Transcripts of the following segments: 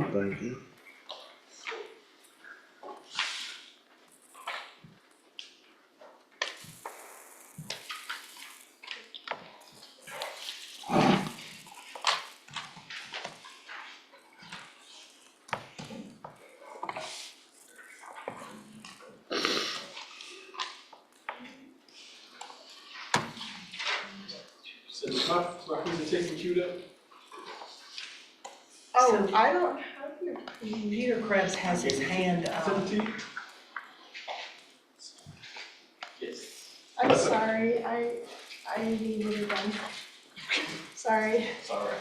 Thank you. So my presentation queued up. Oh, so, I don't have your. Peter Krebs has his hand up. 17? Yes. I'm sorry, I needed it again. Sorry. It's all right.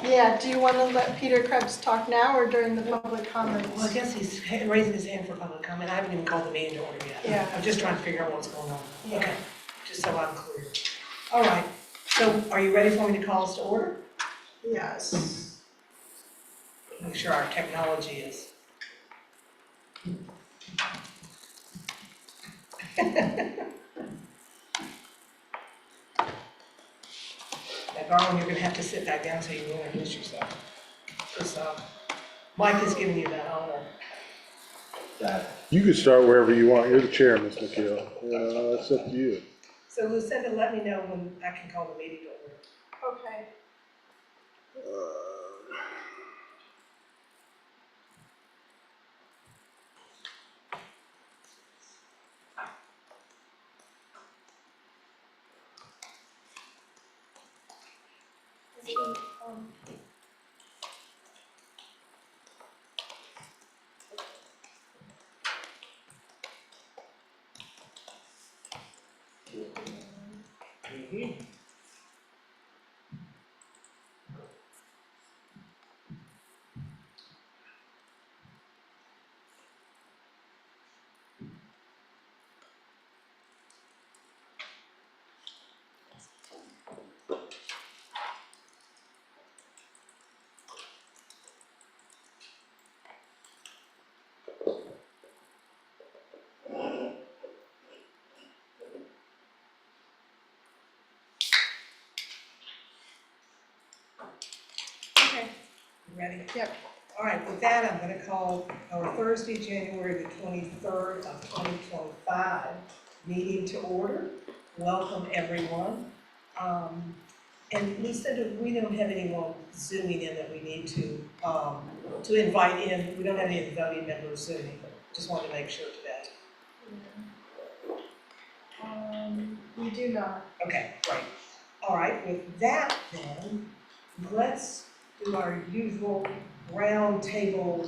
Yeah, do you want to let Peter Krebs talk now or during the public comments? Well, I guess he's raising his hand for public comment. I haven't even called the meeting to order yet. Yeah. I'm just trying to figure out what's going on. Yeah. Okay, just so I'm clear. All right, so are you ready for me to call us to order? Yes. Make sure our technology is. Now, Garland, you're gonna have to sit back down so you can introduce yourself. Because Mike is giving you that honor. You can start wherever you want. You're the chair, Ms. McKeel. It's up to you. So Lucinda, let me know when I can call the meeting to order. Okay. Okay. You ready? Yep. All right, with that, I'm gonna call our Thursday, January the 23rd of 2025 meeting to order. Welcome, everyone. And Lucinda, we don't have anyone zooming in that we need to invite in. We don't have any voting members zooming, but just wanted to make sure today. We do not. Okay, great. All right, with that then, let's do our usual round table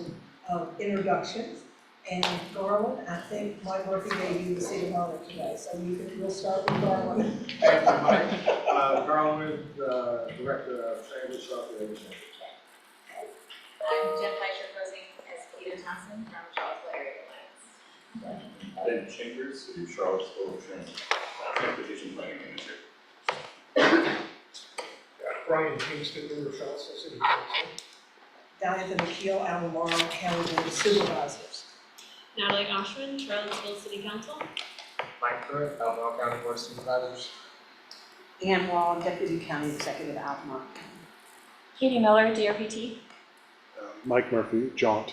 introductions. And Garland, I think Mike Murphy gave you the seat of honor today, so we'll start with Garland. Thank you, Mike. Garland, Director of Transit Operations. I'm Jen Fleischer, posing as Peter Thompson from Charlottesville Area Alliance. Ben Chambers, City of Charlottesville, Transportation Planning Manager. Brian Kingston, Member of Charlottesville City Council. Diana McKeel, Albemarle County Board of Supervisors. Natalie Oshman, Charlottesville City Council. Mike Pruitt, Albemarle County Board of Supervisors. Ann Wall, Deputy County Executive, Albemarle County. Katie Miller, DRPT. Mike Murphy, JAUNT.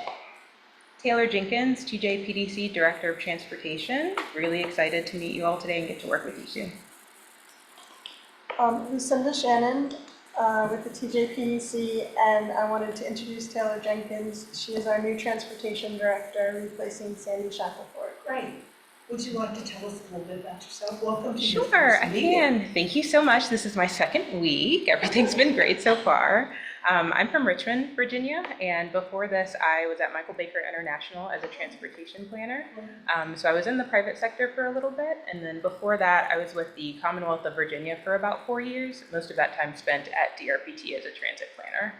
Taylor Jenkins, TJPDC Director of Transportation. Really excited to meet you all today and get to work with you soon. Lucinda Shannon with the TJPDC, and I wanted to introduce Taylor Jenkins. She is our new Transportation Director, replacing Sandy Shackelford. Great. Would you like to tell us a little bit about yourself? Welcome to your Sure, first I meeting. can. Thank you so much. This is my second week. Everything's been great so far. I'm from Richmond, Virginia, and before this, I was at Michael Baker International as a transportation planner. So I was in the private sector for a little bit, and then before that, I was with the Commonwealth of Virginia for about 4 years, most of that time spent at DRPT as a transit planner.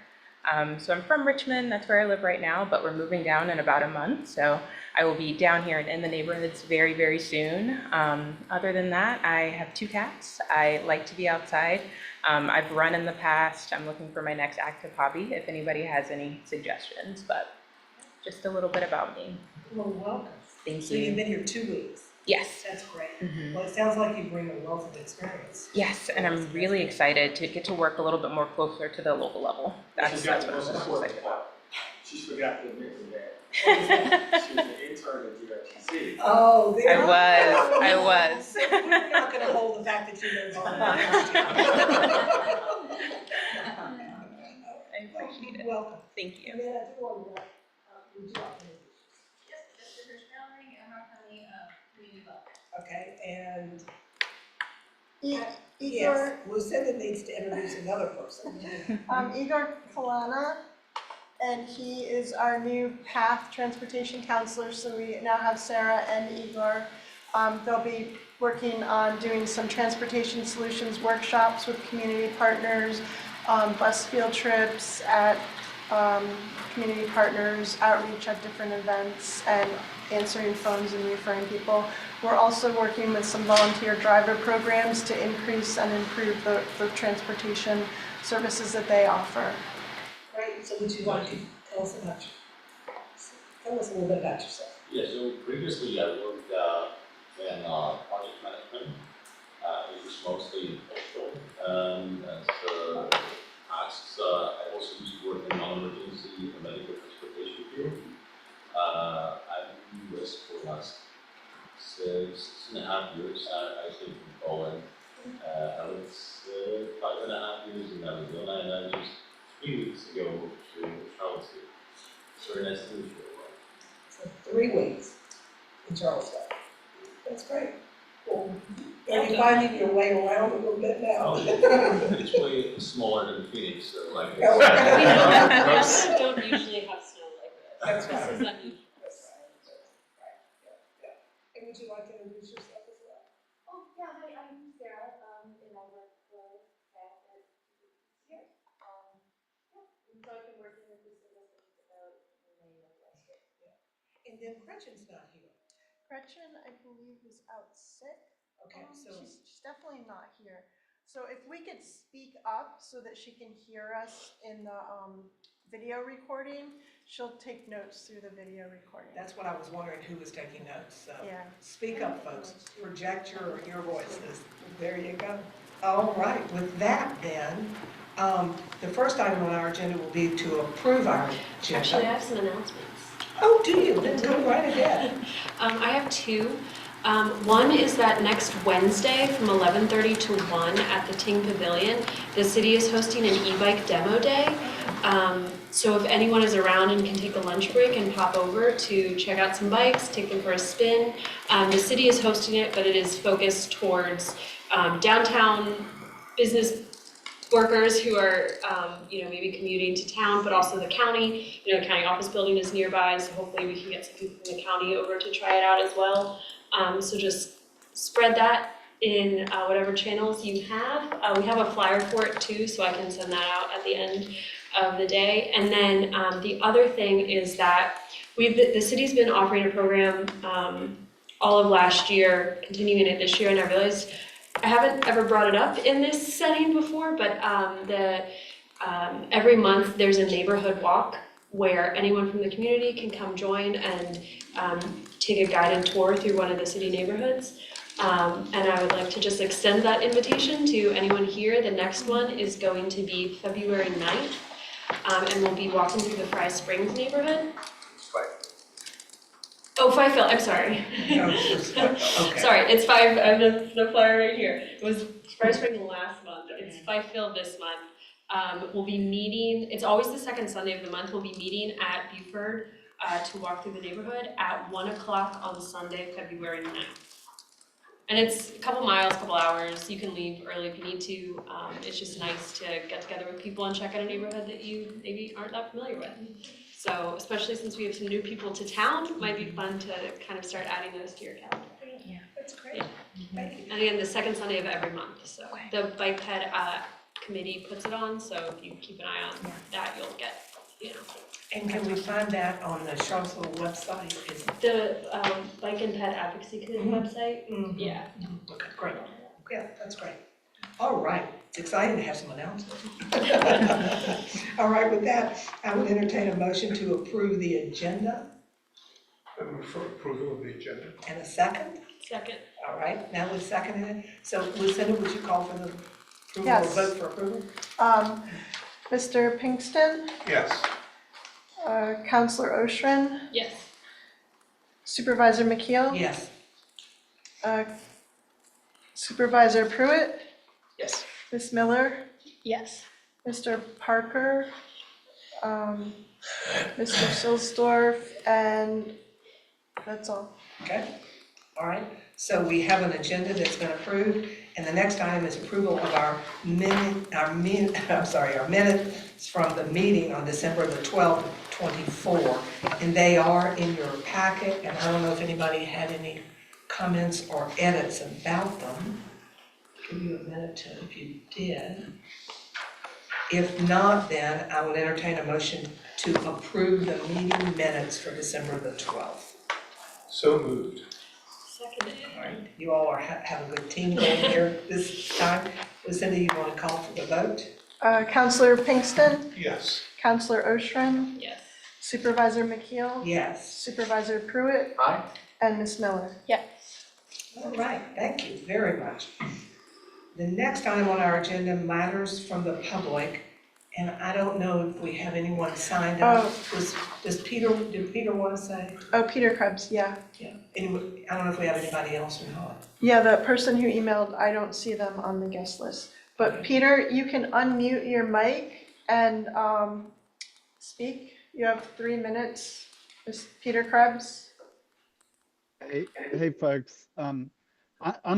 So I'm from Richmond, that's where I live right now, but we're moving down in about a month, so I will be down here and in the neighborhoods very, very soon. Other than that, I have 2 cats. I like to be outside. I've run in the past. I'm looking for my next active hobby, if anybody has any suggestions, but just a little bit about me. Well, welcome. Thank So you. you've been here 2 weeks. Yes. That's great. Mhm. Well, it sounds like you bring a wealth of experience. Yes, and I'm really excited to get to work a little bit more closer to the local level. That's what I'm most excited about. She forgot to mention that. What is that? She was an intern at UFCC. Oh, there. I was. We're not gonna hold the fact that you know all that. I appreciate it. Welcome. Thank you. And then I do want to, would you like to introduce? Yes, Mr. Hirschfeld, Albemarle County Community Development. Okay, and Igor, yes, Lucinda needs to introduce another person. Igor Kalana, and he is our new PATH transportation counselor, so we now have Sarah and Igor. They'll be working on doing some transportation solutions workshops with community partners, bus field trips at community partners, outreach at different events, and answering phones and referring people. We're also working with some volunteer driver programs to increase and improve the transportation services that they offer. Great, so would you like to tell us a little bit about yourself? Yeah, so previously I worked in project management. It was mostly in postal. As tasks, I also used to work in non-emergency medical transportation field. I've been in the US for the last 6.5 years. I came from Poland. I lived 5.5 years in Arizona, and I just 3 weeks ago moved to Charlottesville. Very nice to meet you. So 3 weeks in Charlottesville. That's great. Cool. Are you finding your way around a little bit now? It's way smaller than Phoenix, so like. Oh, We It's- don't usually have snow like this. That's right. This is unusual. And would you like to introduce yourself as well? Oh, yeah, hi, I'm Sarah, and I work for staff at here. And so I've been working with this about May of last year. And then Gretchen's not here. Gretchen, I believe, is out sick. Okay, so, She's definitely not here. So if we could speak up so that she can hear us in the video recording, she'll take notes through the video recording. that's what I was wondering, who was taking notes, so. Yeah. Speak up, folks. Project your voices. There you go. All right, with that then, the first item on our agenda will be to approve our agenda. Actually, I have some announcements. Oh, do you? Then go right ahead. I have two. One is that next Wednesday from 11:30 to 1 at the Ting Pavilion, the city is hosting an e-bike demo day. So if anyone is around and can take a lunch break and pop over to check out some bikes, take them for a spin. The city is hosting it, but it is focused towards downtown business workers who are, maybe commuting to town, but also the county. The county office building is nearby, so hopefully we can get some people from the county over to try it out as well. So just spread that in whatever channels you have. We have a flyer for it too, so I can send that out at the end of the day. And then the other thing is that the city's been offering a program all of last year, continuing it this year, and I realized I haven't ever brought it up in this setting before, but every month there's a neighborhood walk where anyone from the community can come join and take a guided tour through one of the city neighborhoods. And I would like to just extend that invitation to anyone here. The next one is going to be February 9th, and we'll be walking through the Fry Springs neighborhood. Oh, Fifield, I'm sorry. No, okay. Sorry, it's I have the flyer right here. It was Fry Spring last month, it's Fifield this month. We'll be meeting, it's always the second Sunday of the month, we'll be meeting at Buford to walk through the neighborhood at 1 o'clock on Sunday, February 9th. And it's a couple miles, couple hours, you can leave early if you need to. It's just nice to get together with people and check out a neighborhood that you maybe aren't that familiar with. So, especially since we have some new people to town, it might be fun to kind of start adding those to your calendar. Yeah, that's great. Yeah. Thank you. And again, the second Sunday of every month, so the Bike Ped committee puts it on, so if you keep an eye on that, you'll get, And can we find that on the Charlottesville website? Is it? The Bike and Ped Advocacy Committee website. Mhm. Yeah. Okay, great. Yeah, that's great. All right, it's exciting to have some announcements. All right, with that, I would entertain a motion to approve the agenda For approval of the agenda. and a second. Second. All right, now we've seconded it. So Lucinda, would you call for the approval or Yes. vote for approval? Mr. Pinkston, Yes. Counselor Oshrin, Yes. Supervisor McKeel, Yes. Supervisor Pruitt, Yes. Ms. Miller, Yes. Mr. Parker, Mr. Silsdorf, and that's all. Okay, all right. So we have an agenda that's been approved, and the next item is approval of our minutes from the meeting on December the 12th, 24. And they are in your packet, and I don't know if anybody had any comments or edits about them. Give you a minute to, if you did. If not, then I would entertain a motion to approve the meeting minutes for December the 12th. So moved. Seconded. All right, you all are, have a good team going here this time. Lucinda, you want to call for the vote? Counselor Pinkston, Yes. Counselor Oshrin, Yes. Supervisor McKeel, Yes. Supervisor Pruitt, Aye. and Ms. Miller. Yes. All right, thank you very much. The next item on our agenda, matters from the public, and I don't know if we have anyone signed up. Did Peter want to say? Oh, Peter Krebs, yeah. Yeah. Anyway, I don't know if we have anybody else or not. Yeah, the person who emailed, I don't see them on the guest list. But Peter, you can unmute your mic and speak. You have 3 minutes. Ms. Peter Krebs. Hey folks, I'm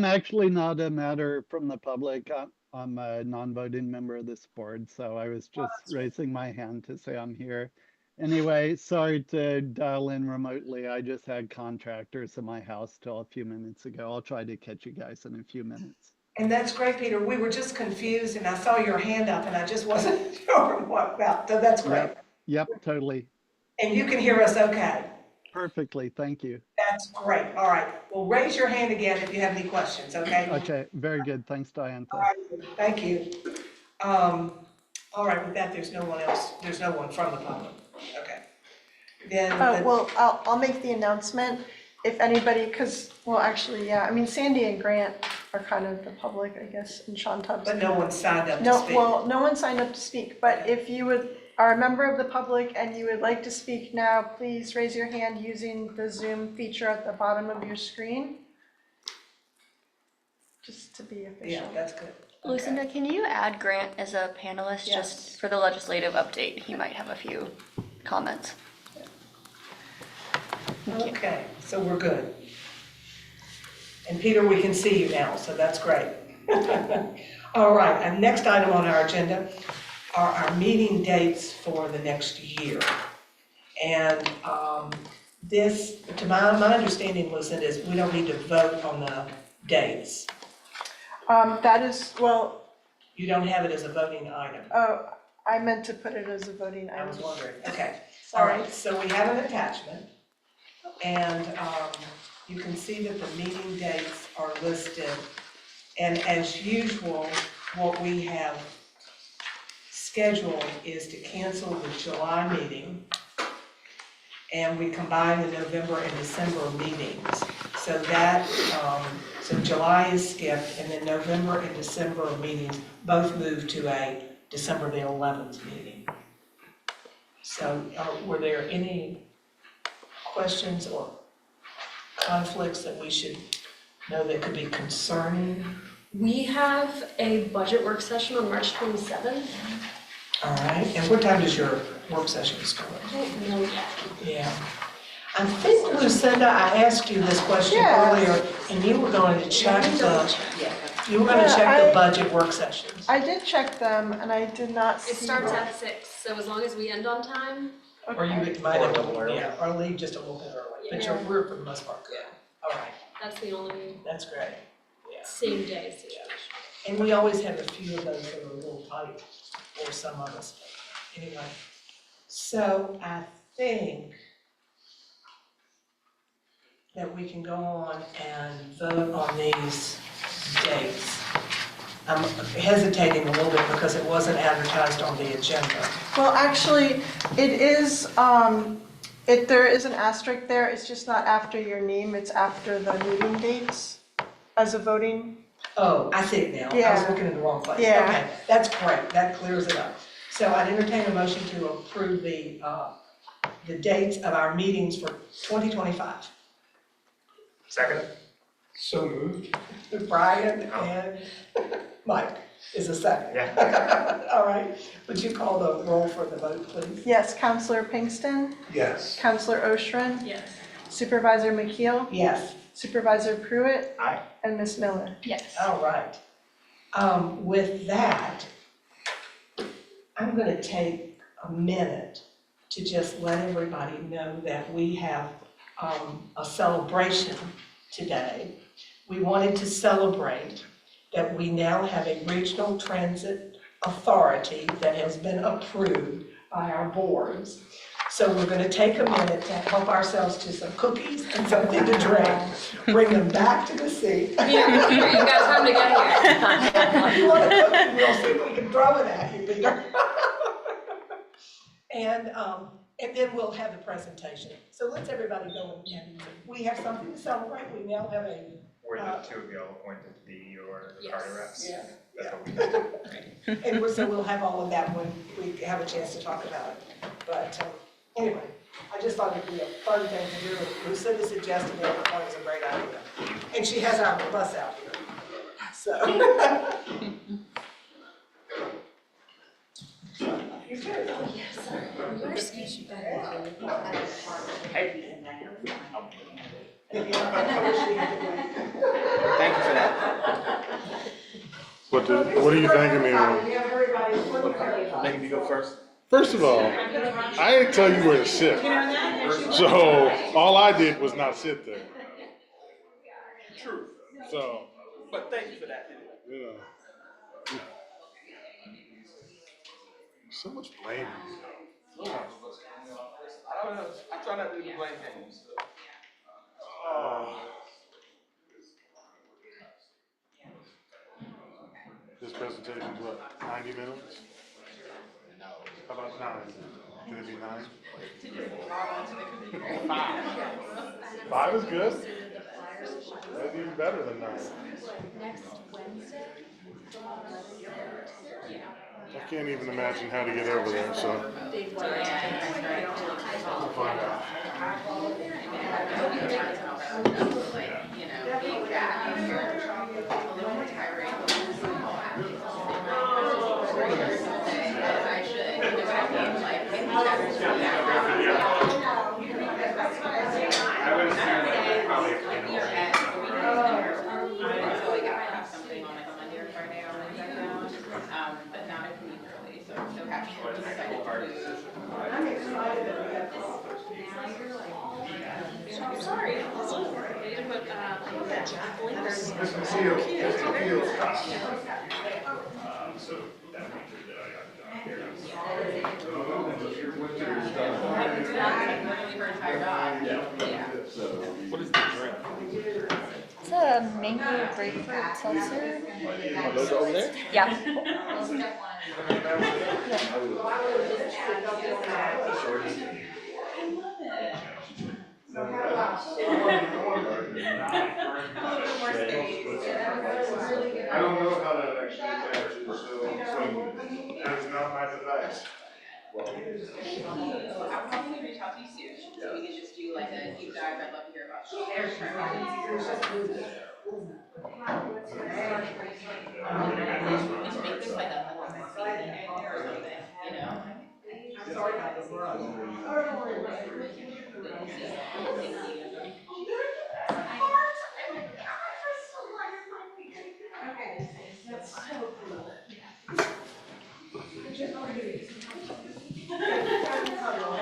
actually not a matter from the public. I'm a non-voting member of this board, so I was just raising my hand to say I'm here. Anyway, sorry to dial in remotely. I just had contractors in my house till a few minutes ago. I'll try to catch you guys in a few minutes. And that's great, Peter. We were just confused, and I saw your hand up, and I just wasn't sure what about. So that's great. Yep, totally. And you can hear us okay. Perfectly, thank you. That's great. All right. Well, raise your hand again if you have any questions, okay? Okay, very good. Thanks, Diantha. All right, thank you. All right, with that, there's no one else, there's no one from the public. Okay. Then, Well, I'll make the announcement. If anybody, because, well, actually, yeah, I mean, Sandy and Grant are kind of the public, I guess, and Sean Tubbs. but no one signed up to No, speak. well, no one signed up to speak, but if you are a member of the public and you would like to speak now, please raise your hand using the Zoom feature at the bottom of your screen. Just to be official. Yeah, that's good. Okay. Lucinda, can you add Grant as a panelist Yes. just for the legislative update? He might have a few comments. Okay, so we're good. And Peter, we can see you now, so that's great. All right, and next item on our agenda are our meeting dates for the next year. And this, to my understanding, Lucinda, is we don't need to vote on the dates. That is, well, You don't have it as a voting item. I meant to put it as a voting I was item. wondering, okay. All Sorry. right, so we have an attachment, and you can see that the meeting dates are listed. And as usual, what we have scheduled is to cancel the July meeting, and we combine the November and December meetings. So that, so July is skipped, and then November and December meetings both move to a December the 11th meeting. So were there any questions or conflicts that we should know that could be concerning? We have a budget work session on March 27th. All right, and what time does your work session start? I don't know yet. Yeah. I think, Lucinda, I asked you this question Yeah. earlier, and you were going to check the, Yeah, the budget work sessions. I did check them and I did not see. It starts them. at 6, so as long as we end on time. Or you Okay. might have to, yeah, or leave just a little bit early, but Yeah. we're for the most part good. All right, That's the only that's great. Yeah. same day situation. And we always have a few of those that are a little tight for some of us. Anyway, so I think that we can go on and vote on these dates. I'm hesitating a little bit because it wasn't advertised on the agenda. Well, actually, it is There is an asterisk there, it's just not after your name, it's after the meeting dates as a voting. Oh, I see it now. I was Yeah. looking in the wrong place. Yeah. Okay, that's great. That clears it up. So I'd entertain a motion to approve the dates of our meetings for 2025. Second. So moved. Brian and Mike is a second. Yeah. All right. Would you call the roll for the vote, please? Yes, Counselor Pinkston, Yes. Counselor Oshrin, Yes. Supervisor McKeel, Yes. Supervisor Pruitt, Aye. and Ms. Miller. Yes. All right. With that, I'm going to take a minute to just let everybody know that we have a celebration today. We wanted to celebrate that we now have a regional transit authority that has been approved by our boards. So we're going to take a minute to help ourselves to some cookies and something to drink, bring them back to the seat. You got time to get here. If you want a cookie, we'll see if we can throw it at you, Peter. And then we'll have the presentation. So let's everybody go and we have something to celebrate. We now have a. Were the two of y'all appointed to be your party reps? Yeah. That's what we did. And so we'll have all of that when we have a chance to talk about it. But anyway, I just thought it'd be a fun thing to do. Lucinda suggested it, I thought it was a great idea. And she has our bus out here. So. You're good. Thank you for that. What are you thanking me on? Making me go first. First of all, I didn't tell you where to sit. So all I did was not sit there. True. So, But thank you for that. you know. So much blaming. I don't know. I try not to do the blame games. This presentation's what, 90 minutes? How about 9? Can it be 9? 5 is good. That's even better than 9. Next Wednesday? I can't even imagine how to get over there, so. We'll find out. But not if we leave early, so I'm so happy to decide to I'm sorry, I was ready to put, links. What is the drink? It's a mango grapefruit seltzer. Are those over there? Yeah. I don't know how to actually attach it, so that's not my device. I'll probably reach out to you soon, so we can just do like a deep dive. I'd love to hear about their preferences. We should make this like a thing, you know?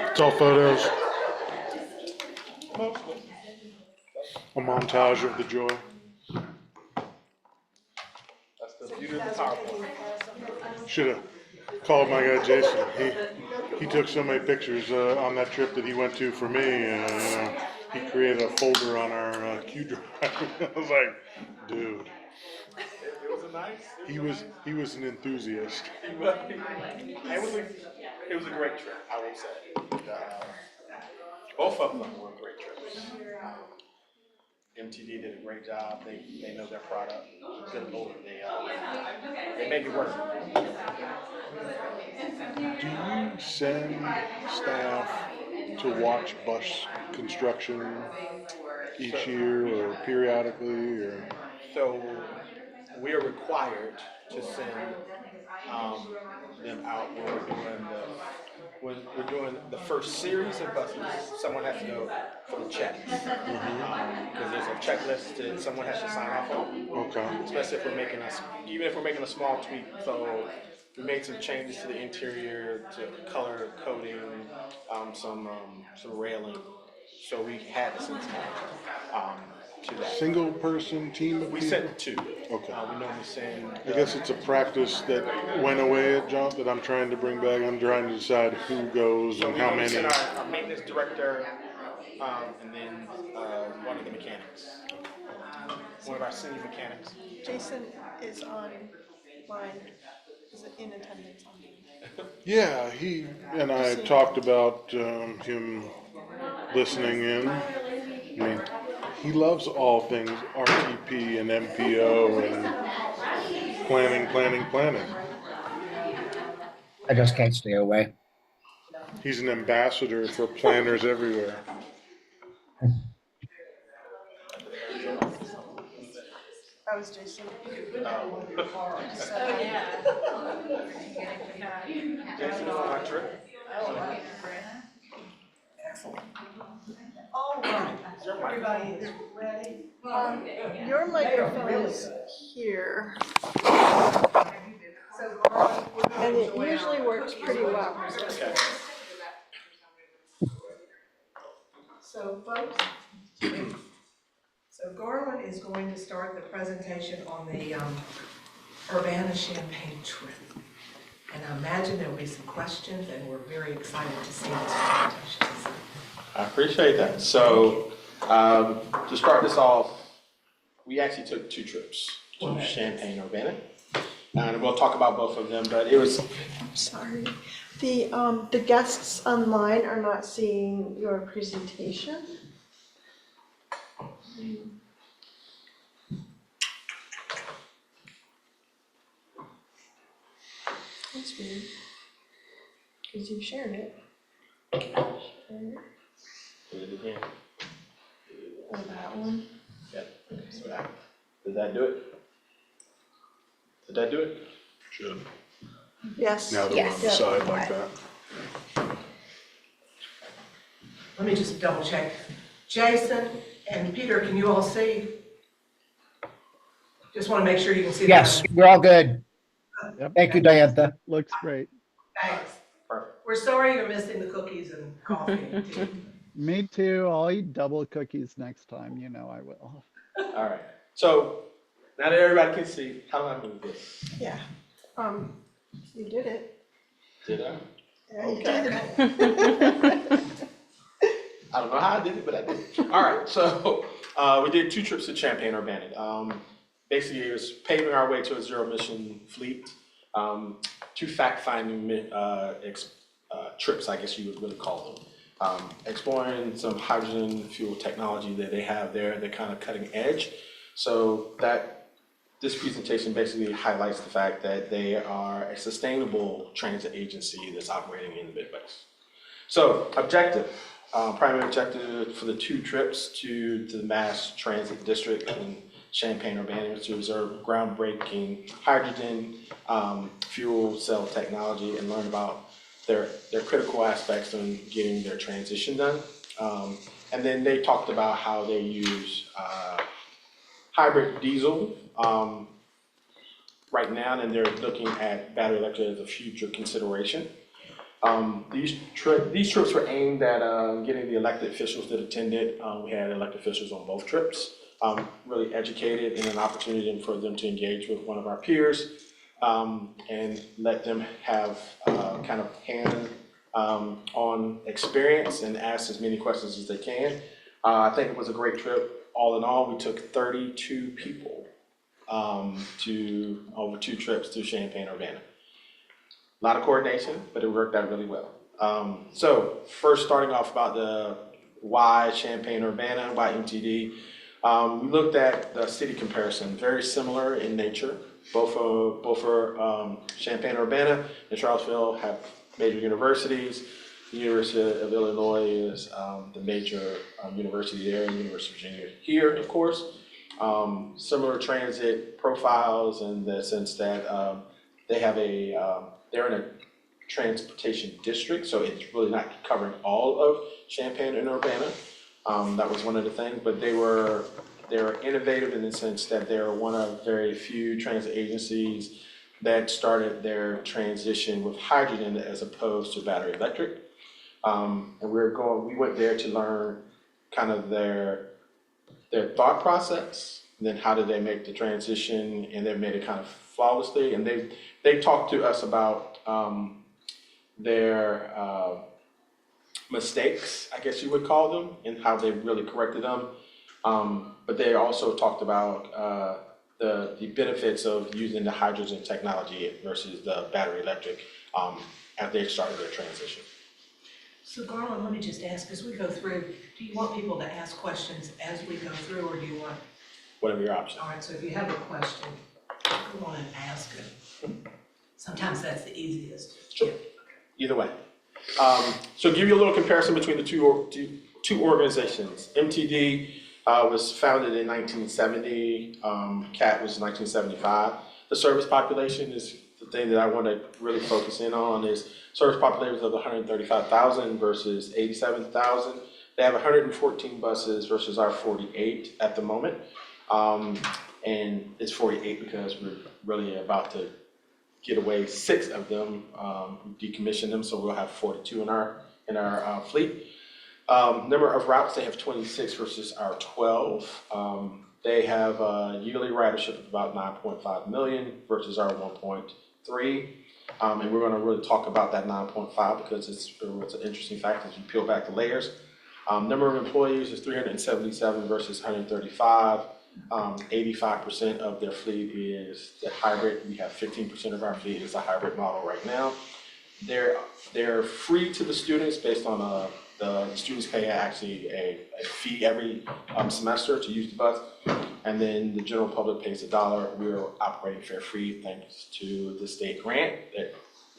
It's all photos. A montage of the joy. That's the beauty of the PowerPoint. Should have called my guy Jason. He took so many pictures on that trip that he went to for me. He created a folder on our Q drive. I was like, dude. It was a nice. He was an enthusiast. It was a great trip, I will say. Both of them were great trips. MTD did a great job. They know their product. Good Lord, they make it work. Do you send staff to watch bus construction each year or periodically or? So we are required to send them out when we're doing the first series of buses. Someone has to go for the checks because there's a checklist that someone has to sign off on. Okay. Especially if we're making even if we're making a small tweak. So we made some changes to the interior, to color coding, some railing. So we had to send someone to that. Single person team of We people? sent two. Okay. We normally send. I guess it's a practice that went away at JAUNT that I'm trying to bring back. I'm trying to decide who goes and how many. We send our maintenance director, and then one of the mechanics, one of our senior mechanics. Jason is online, is in attendance online. Yeah, he and I talked about him listening in. I mean, he loves all things RTP and MPO and planning. I just can't stay away. He's an ambassador for planners everywhere. That was Jason. Jason on our trip. All right, everybody is ready. Your microphone is here. And it usually works pretty well. Okay. So folks, so Garland is going to start the presentation on the Urbana-Champaign trip. And I imagine there'll be some questions, and we're very excited to see this presentation. I appreciate that. So to start this off, we actually took two trips to Champaign, Urbana. And we'll talk about both of them, but it was. Sorry. The guests online are not seeing your presentation. That's weird. Because you shared it. Do it again. Oh, that one. Yep. So did that do it? Did that do it? Should. Yes. Now that we're on the side like that. Let me just double check. Jason and Peter, can you all see? Just want to make sure you can see. Yes, we're all good. Yep. Thank you, Diantha. Looks great. Thanks. Perfect. We're sorry you're missing the cookies and coffee and tea. Me too. I'll eat double cookies next time. You know I will. All right. So now that everybody can see, how do I move this? Yeah. You did it. Did I? Yeah, you Okay. did. I don't know how I did it, but I did it. All right, so we did two trips to Champaign, Urbana. Basically, it was paving our way to a zero-emission fleet. Two fact-finding trips, I guess you would really call them. Exploring some hydrogen fuel technology that they have there. They're kind of cutting edge. So this presentation basically highlights the fact that they are a sustainable transit agency that's operating in the Midwest. So primary objective for the two trips to the Mass Transit District in Champaign, Urbana was to observe groundbreaking hydrogen fuel cell technology and learn about their critical aspects in getting their transition done. And then they talked about how they use hybrid diesel right now, and they're looking at battery electric as a future consideration. These trips were aimed at getting the elected officials that attended. We had elected officials on both trips, really educated, and an opportunity for them to engage with one of our peers and let them have kind of hand-on experience and ask as many questions as they can. I think it was a great trip. All in all, we took 32 people over two trips to Champaign, Urbana. A lot of coordination, but it worked out really well. So first starting off about why Champaign-Urbana, why MTD? We looked at the city comparison, very similar in nature. Both are Champaign-Urbana and Charlottesville have major universities. The University of Illinois is the major university there, and the University of Virginia here, of course. Similar transit profiles in the sense that they have they're in a transportation district, so it's really not covering all of Champaign and Urbana. That was one of the things, but they were innovative in the sense that they're one of very few transit agencies that started their transition with hydrogen as opposed to battery electric. And we went there to learn kind of their thought process, and then how did they make the transition, and they made it kind of flawlessly. And they talked to us about their mistakes, I guess you would call them, and how they really corrected them. But they also talked about the benefits of using the hydrogen technology versus the battery electric as they started their transition. So Garland, let me just ask, as we go through, do you want people to ask questions as we go through, or do you want? Whatever your option. All right, so if you have a question, go on and ask it. Sometimes that's the easiest. Sure. Either way. So give you a little comparison between the two organizations. MTD was founded in 1970. CAT was 1975. The service population is the thing that I want to really focus in on is service population of 135,000 versus 87,000. They have 114 buses versus our 48 at the moment. And it's 48 because we're really about to get away 6 of them, decommission them, so we'll have 42 in our fleet. Number of routes, they have 26 versus our 12. They have a yearly ridership of about 9.5 million versus our 1.3. And we're going to really talk about that 9.5 because it's an interesting fact as you peel back the layers. Number of employees is 377 versus 135. 85% of their fleet is the hybrid. We have 15% of our fleet is a hybrid model right now. They're free to the students based on the students pay actually a fee every semester to use the bus, and then the general public pays $1. We're operating fare free thanks to the state grant.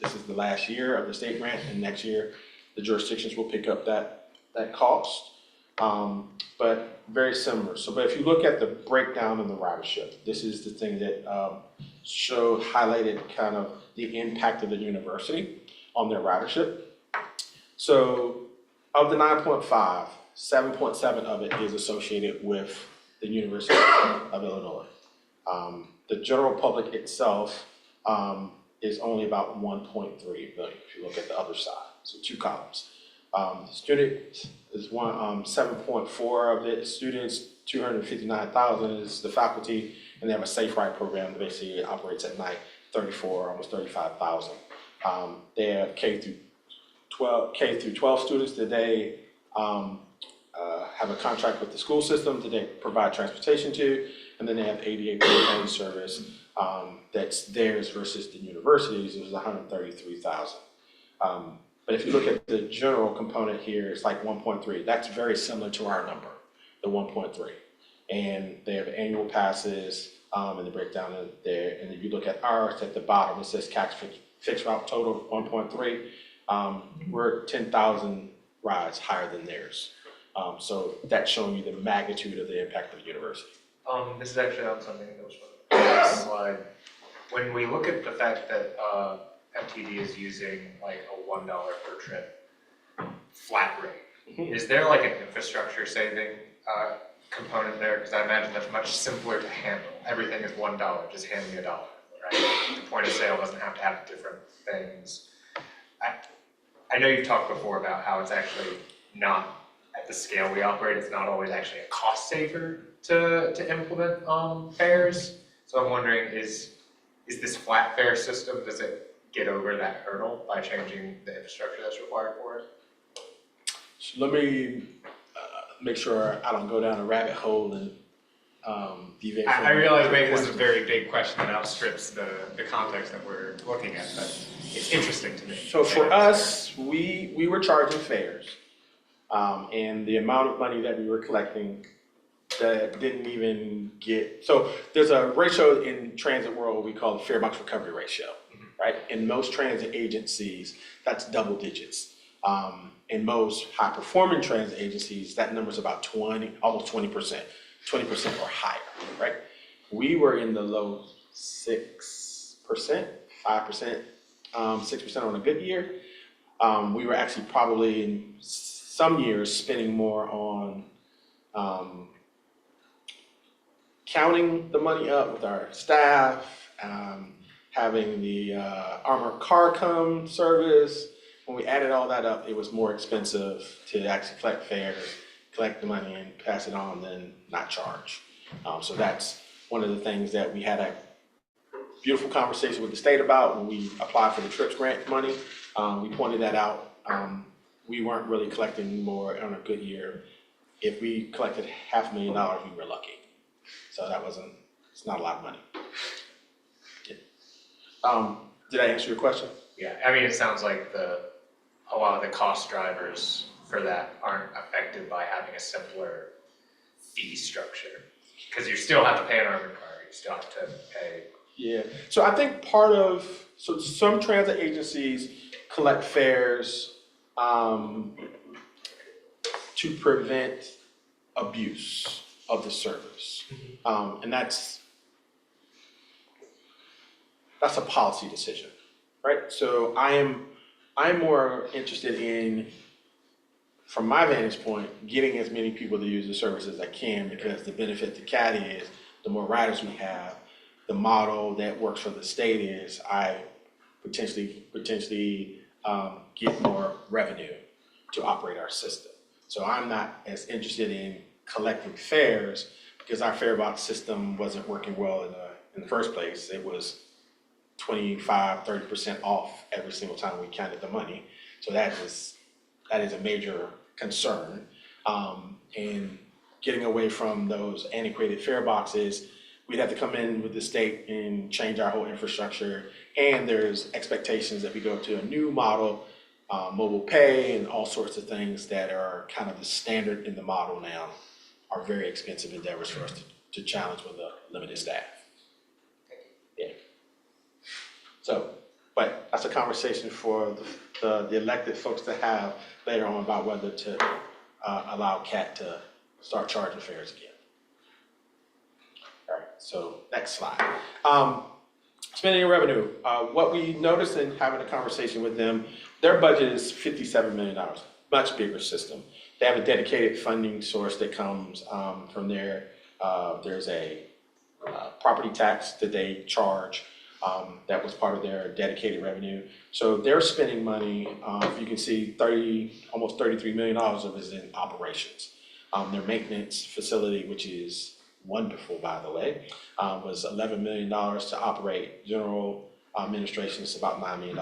This is the last year of the state grant, and next year the jurisdictions will pick up that cost. But very similar. But if you look at the breakdown in the ridership, this is the thing that highlighted kind of the impact of the university on their ridership. So of the 9.5, 7.7 of it is associated with the University of Illinois. The general public itself is only about 1.3 million if you look at the other side, so 2 columns. The student is 7.4 of it. Students, 259,000 is the faculty, and they have a safe ride program that basically operates at night, 34, almost 35,000. They have K through 12 students that they have a contract with the school system that they provide transportation to, and then they have 88 train service that's theirs versus the universities, it was 133,000. But if you look at the general component here, it's like 1.3. That's very similar to our number, the 1.3. And they have annual passes, and the breakdown in there. And if you look at ours at the bottom, it says CAC's fixed route total 1.3. We're 10,000 rides higher than theirs. So that's showing you the magnitude of the impact of the university. This is actually on something that was on the slide. When we look at the fact that MTD is using like a $1 per trip flat rate, is there like an infrastructure saving component there? Because I imagine that's much simpler to handle. Everything is $1, just hand me $1, right? The point of sale doesn't have to have different things. I know you've talked before about how it's actually not at the scale we operate, it's not always actually a cost saver to implement fares. So I'm wondering, is this flat fare system, does it get over that hurdle by changing the infrastructure that's required for it? So let me make sure I don't go down a rabbit hole and deviate from I realize maybe this is a very big question that outstrips the context that we're looking at, but it's interesting to me. So for us, we were charging fares And the amount of money that we were collecting that didn't even get, so there's a ratio in transit world we call the fare box recovery ratio, right? In most transit agencies, that's double digits. In most high performing transit agencies, that number is about 20, almost 20%, 20% or higher, right? We were in the low 6%, 5%, 6% on a good year. We were actually probably in some years spending more on counting the money up with our staff, having the armored car come service. When we added all that up, it was more expensive to actually collect fares, collect the money and pass it on than not charge. So that's one of the things that we had a beautiful conversation with the state about when we applied for the TRIPS grant money. We pointed that out. We weren't really collecting more on a good year. If we collected $500,000, we were lucky. So it's not a lot of money. Yeah. Did I answer your question? Yeah, I mean, it sounds like a lot of the cost drivers for that aren't affected by having a simpler fee structure. Because you still have to pay an armored car, you still have to pay. Yeah, so I think so some transit agencies collect fares to prevent abuse of the service. And that's a policy decision, right? So I'm more interested in, from my vantage point, getting as many people to use the service as I can, because the benefit to CADI is the more riders we have, the model that works for the state is I potentially get more revenue to operate our system. So I'm not as interested in collecting fares because our fare box system wasn't working well in the first place. It was 25, 30% off every single time we counted the money. So that is a major concern. And getting away from those antiquated fare boxes, we'd have to come in with the state and change our whole infrastructure. And there's expectations that we go to a new model, mobile pay and all sorts of things that are kind of the standard in the model now are very expensive endeavors for us to challenge with a limited staff. Yeah. So, but that's a conversation for the elected folks to have later on about whether to allow CAT to start charging fares again. All right, so next slide. Spending and revenue. What we noticed in having a conversation with them, their budget is $57 million, much bigger system. They have a dedicated funding source that comes from there. There's a property tax that they charge that was part of their dedicated revenue. So they're spending money, if you can see, almost $33 million of it is in operations. Their maintenance facility, which is wonderful, by the way, was $11 million to operate. General administration is about $9 million.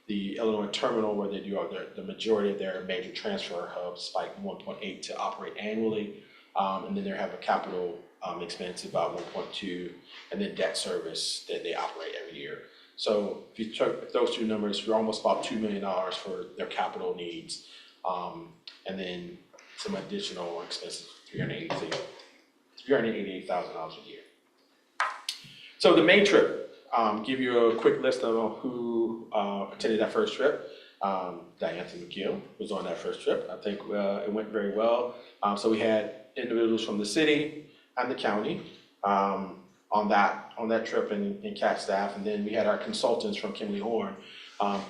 The Illinois terminal, where they do the majority of their major transfer hubs, like 1.8 to operate annually. And then they have a capital expense about 1.2, and then debt service that they operate every year. So if you took those two numbers, you're almost about $2 million for their capital needs. And then some additional expenses, $388,000 a year. So the main trip, give you a quick list of who attended that first trip. Diantha McGill was on that first trip. I think it went very well. So we had individuals from the city and the county on that trip and CAT staff, and then we had our consultants from Kimley Horn.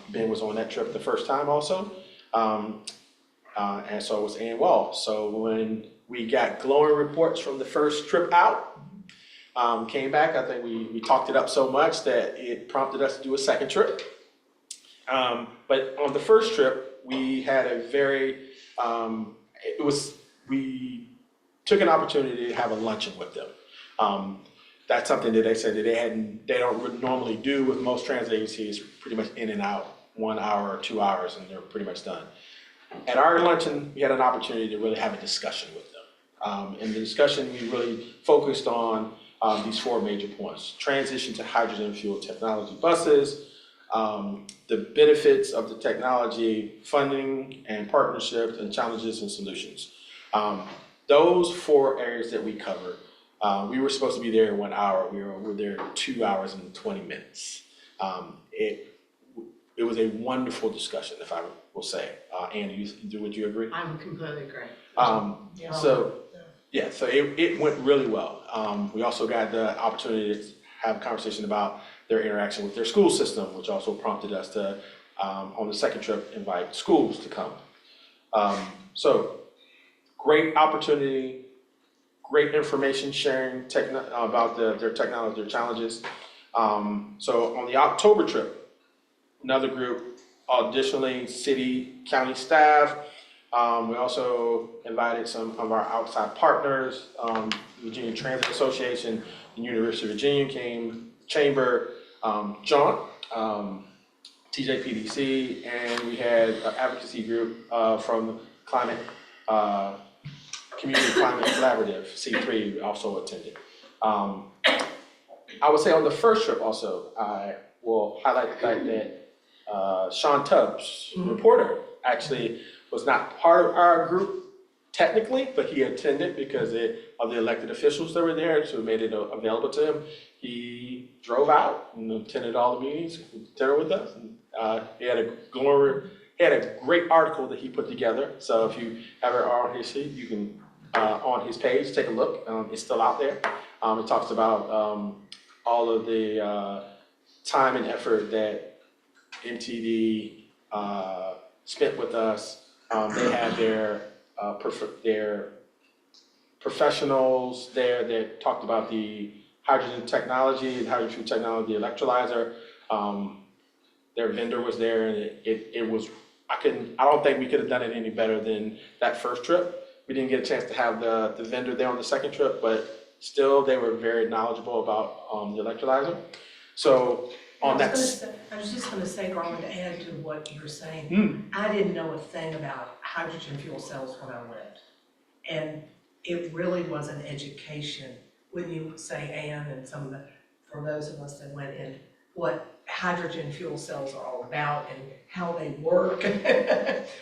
Ben was on that trip the first time also, and so was Ann Wall. So when we got glowing reports from the first trip out, came back, I think we talked it up so much that it prompted us to do a second trip. But on the first trip, we had a very, we took an opportunity to have a luncheon with them. That's something that they said that they don't normally do with most transit agencies, pretty much in and out, 1 hour or 2 hours, and they're pretty much done. At our luncheon, we had an opportunity to really have a discussion with them. In the discussion, we really focused on these four major points: transition to hydrogen fuel technology buses, the benefits of the technology, funding and partnerships, and challenges and solutions. Those 4 areas that we covered, we were supposed to be there in 1 hour. We were there 2 hours and 20 minutes. It was a wonderful discussion, if I will say. Andy, would you agree? I would completely agree. So it went really well. We also got the opportunity to have a conversation about their interaction with their school system, which also prompted us to, on the second trip, invite schools to come. So great opportunity, great information sharing about their technology, their challenges. So on the October trip, another group, additionally city, county staff. We also invited some of our outside partners, Virginia Transit Association, the University of Virginia came, Chamber, JAUNT, TJPDC, and we had an advocacy group from Climate, Community Climate Collaborative, C3, also attended. I would say on the first trip also, I will highlight the fact that Sean Tubbs, reporter, actually was not part of our group technically, but he attended because of the elected officials that were there, so we made it available to him. He drove out and attended all the meetings, dinner with us. And, he had a great article that he put together. So if you have it on his sheet, you can on his page take a look. It's still out there. It talks about all of the time and effort that MTD spent with us. They had their professionals there that talked about the hydrogen technology, the hydrogen fuel technology, the electrolyzer. Their vendor was there, and it was, I don't think we could have done it any better than that first trip. We didn't get a chance to have the vendor there on the second trip, but still they were very knowledgeable about the electrolyzer. So on that. I was just gonna say, Garland, to add to what you're saying, I didn't know a thing about hydrogen fuel cells when I went. And it really was an education when you say Anne and for those of us that went in, what hydrogen fuel cells are all about and how they work,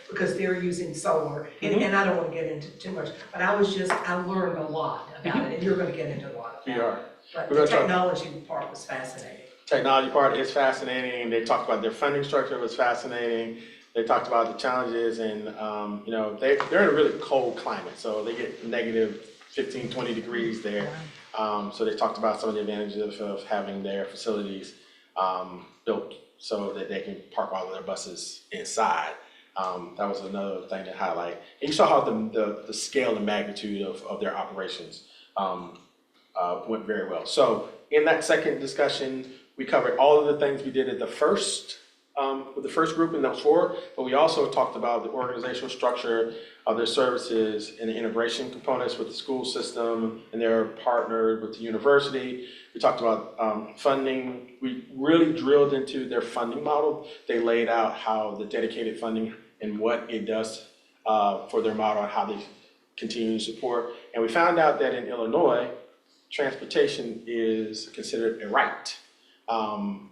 because they're using solar. And I don't want to get into too much, but I learned a lot about it, and you're going to get into a lot of that. We are. But the technology part was fascinating. Technology part is fascinating. They talked about their funding structure, it was fascinating. They talked about the challenges, and they're in a really cold climate, so they get negative 15, 20 degrees there. So they talked about some of the advantages of having their facilities built so that they can park all of their buses inside. That was another thing to highlight. And you saw how the scale and magnitude of their operations went very well. So in that second discussion, we covered all of the things we did at the first with the first group in those 4, but we also talked about the organizational structure of their services and the integration components with the school system, and they're partnered with the university. We talked about funding. We really drilled into their funding model. They laid out how the dedicated funding and what it does for their model and how they continue to support. And we found out that in Illinois, transportation is considered a right.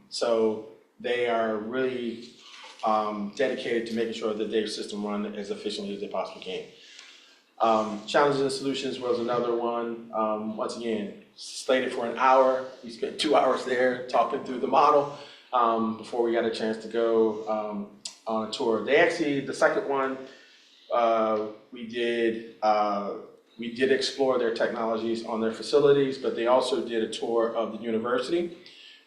So they are really dedicated to making sure that their system run as efficiently as they possibly can. Challenges and solutions was another one. Once again, slated for an hour. We spent 2 hours there talking through the model before we got a chance to go on a tour. The second one, we did explore their technologies on their facilities, but they also did a tour of the university.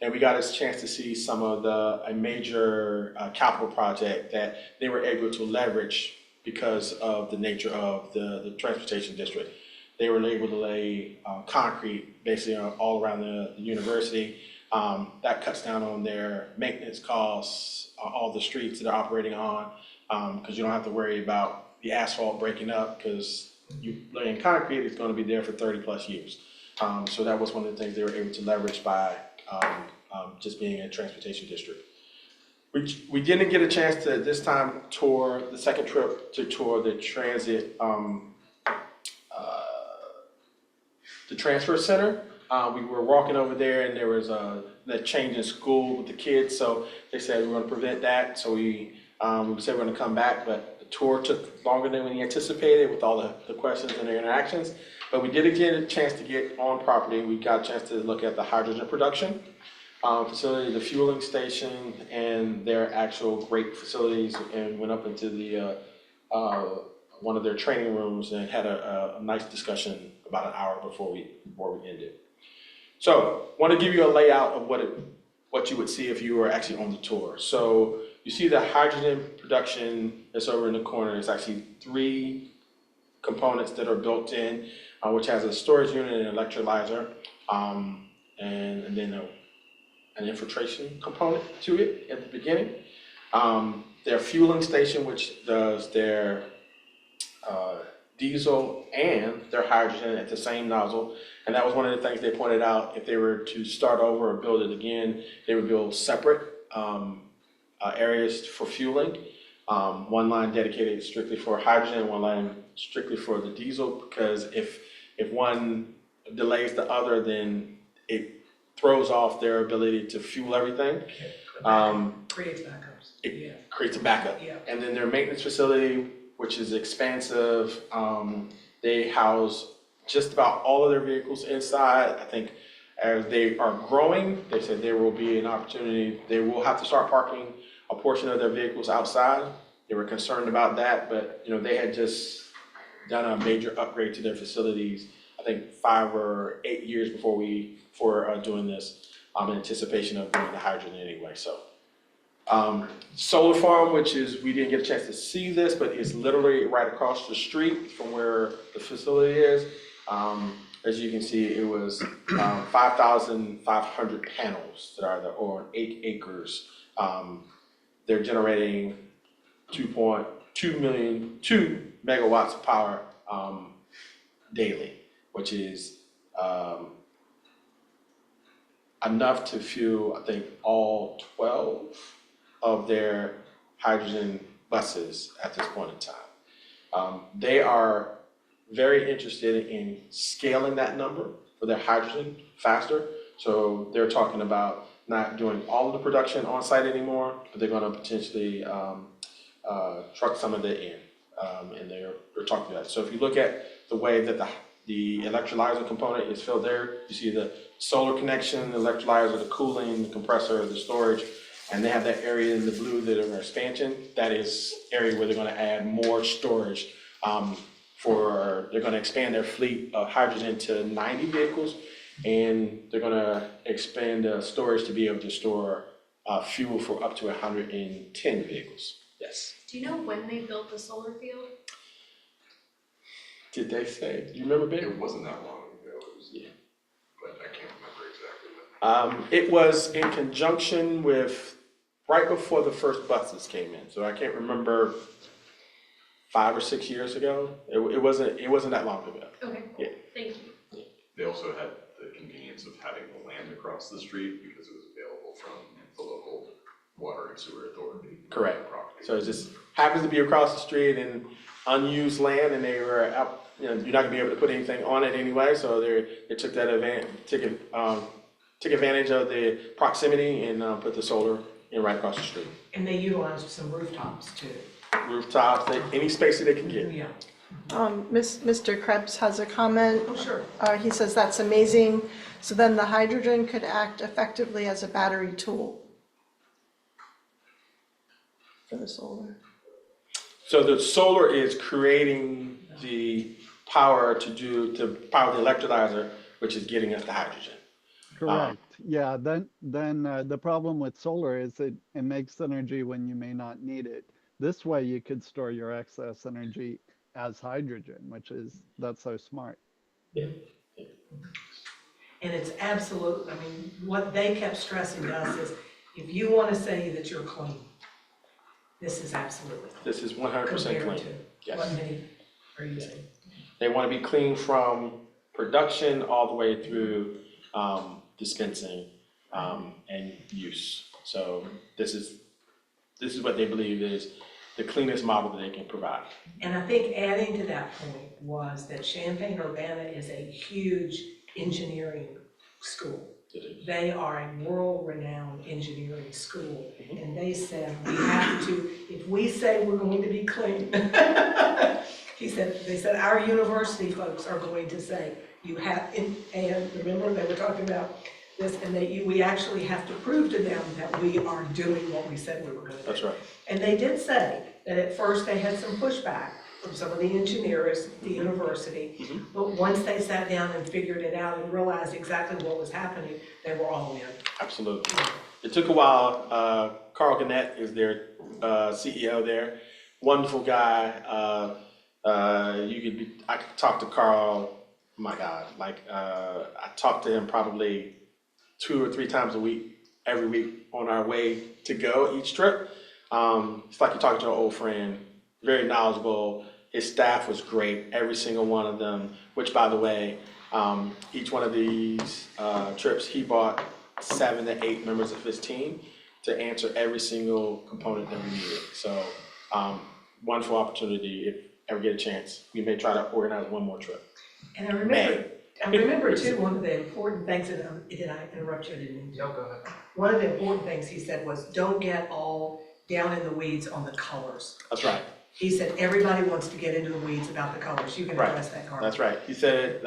And we got a chance to see some of a major capital project that they were able to leverage because of the nature of the transportation district. They were able to lay concrete basically all around the university. That cuts down on their maintenance costs, all the streets that they're operating on, because you don't have to worry about the asphalt breaking up, because you lay in concrete, it's going to be there for 30 plus years. So that was one of the things they were able to leverage by just being a transportation district. We didn't get a chance to this time tour the second trip to tour the transit, the transfer center, we were walking over there and there was that change in school with the kids, so they said we're gonna prevent that, so we said we're gonna come back, but the tour took longer than we anticipated with all the questions and the interactions. But we did get a chance to get on property. We got a chance to look at the hydrogen production facility, the fueling station, and their actual great facilities, and went up into the one of their training rooms and had a nice discussion about an hour before we ended. So, want to give you a layout of what you would see if you were actually on the tour. So, you see the hydrogen production that's over in the corner. It's actually 3 components that are built in, which has a storage unit and an electrolyzer, and then an infiltration component to it at the beginning. Their fueling station, which does their diesel and their hydrogen at the same nozzle. And that was one of the things they pointed out. If they were to start over or build it again, they would build separate areas for fueling. One line dedicated strictly for hydrogen, one line strictly for the diesel, because if one delays the other, then it throws off their ability to fuel everything. Creates backups. It creates a backup. Yeah. And then their maintenance facility, which is expansive, they house just about all of their vehicles inside. I think as they are growing, they said there will be an opportunity, they will have to start parking a portion of their vehicles outside. They were concerned about that, but they had just done a major upgrade to their facilities, I think 5 or 8 years before doing this, in anticipation of doing the hydrogen anyway. So solar farm, which is, we didn't get a chance to see this, but it's literally right across the street from where the facility is. As you can see, it was 5,500 panels that are there, or 8 acres. They're generating 2 megawatts of power daily, which is enough to fuel, I think, all 12 of their hydrogen buses at this point in time. They are very interested in scaling that number for their hydrogen faster. So they're talking about not doing all of the production on site anymore, but they're going to potentially truck some of it in, and they're talking about it. So if you look at the way that the electrolyzer component is filled there, you see the solar connection, the electrolyzer, the cooling, the compressor, the storage, and they have that area in the blue that are expansion. That is area where they're going to add more storage. They're going to expand their fleet of hydrogen to 90 vehicles, and they're going to expand storage to be able to store fuel for up to 110 vehicles. Yes. Do you know when they built the solar field? Did they say? Do you remember, Ben? It wasn't that long ago. It was, but I can't remember exactly. It was in conjunction with right before the first buses came in. So I can't remember, 5 or 6 years ago. It wasn't that long ago. Okay, Yeah. thank you. They also had the convenience of having the land across the street because it was available from the local water and sewer authority. Correct. So it just happens to be across the street and unused land, and they were out. You're not gonna be able to put anything on it anyway. So they took that took advantage of the proximity and put the solar in right across the street. And they utilized some rooftops too. Rooftops, any space that they can get. Yeah. Mr. Krebs has a comment. Oh, sure. He says that's amazing. So then the hydrogen could act effectively as a battery tool for the solar. So the solar is creating the power to power the electrolyzer, which is getting us the hydrogen. Correct. Yeah. Then the problem with solar is it makes energy when you may not need it. This way, you could store your excess energy as hydrogen, that's so smart. Yeah. And it's absolute, I mean, what they kept stressing to us is, if you want to say that you're clean, this is absolutely clean. This is 100% Compared clean. to Yes. what many are using. They want to be clean from production all the way through dispensing and use. So this is what they believe is the cleanest model that they can provide. And I think adding to that point was that Champaign-Urbana is a huge engineering school. They are a world-renowned engineering school, and they said we have to, if we say we're going to be clean, they said our university folks are going to say you have, and remember they were talking about this, and we actually have to prove to them that we are doing what we said we were going to do. That's right. And they did say that at first they had some pushback from some of the engineers at the university, but once they sat down and figured it out and realized exactly what was happening, they were all in. Absolutely. It took a while. Carl Gannett is their CEO there. Wonderful guy. I could talk to Carl, oh my God, I talk to him probably 2 or 3 times a week, every week on our way to go each trip. It's like you're talking to an old friend, very knowledgeable. His staff was great, every single one of them, which by the way, each one of these trips, he brought 7 to 8 members of his team to answer every single component that we needed. So wonderful opportunity. If ever get a chance, we may try to organize one more trip. And I remember too, one of the important things, and did I interrupt you? I didn't mean to. No, go ahead. One of the important things he said was, don't get all down in the weeds on the colors. That's right. He said, everybody wants to get into the weeds about the colors. You can address that, Carl. That's right. He said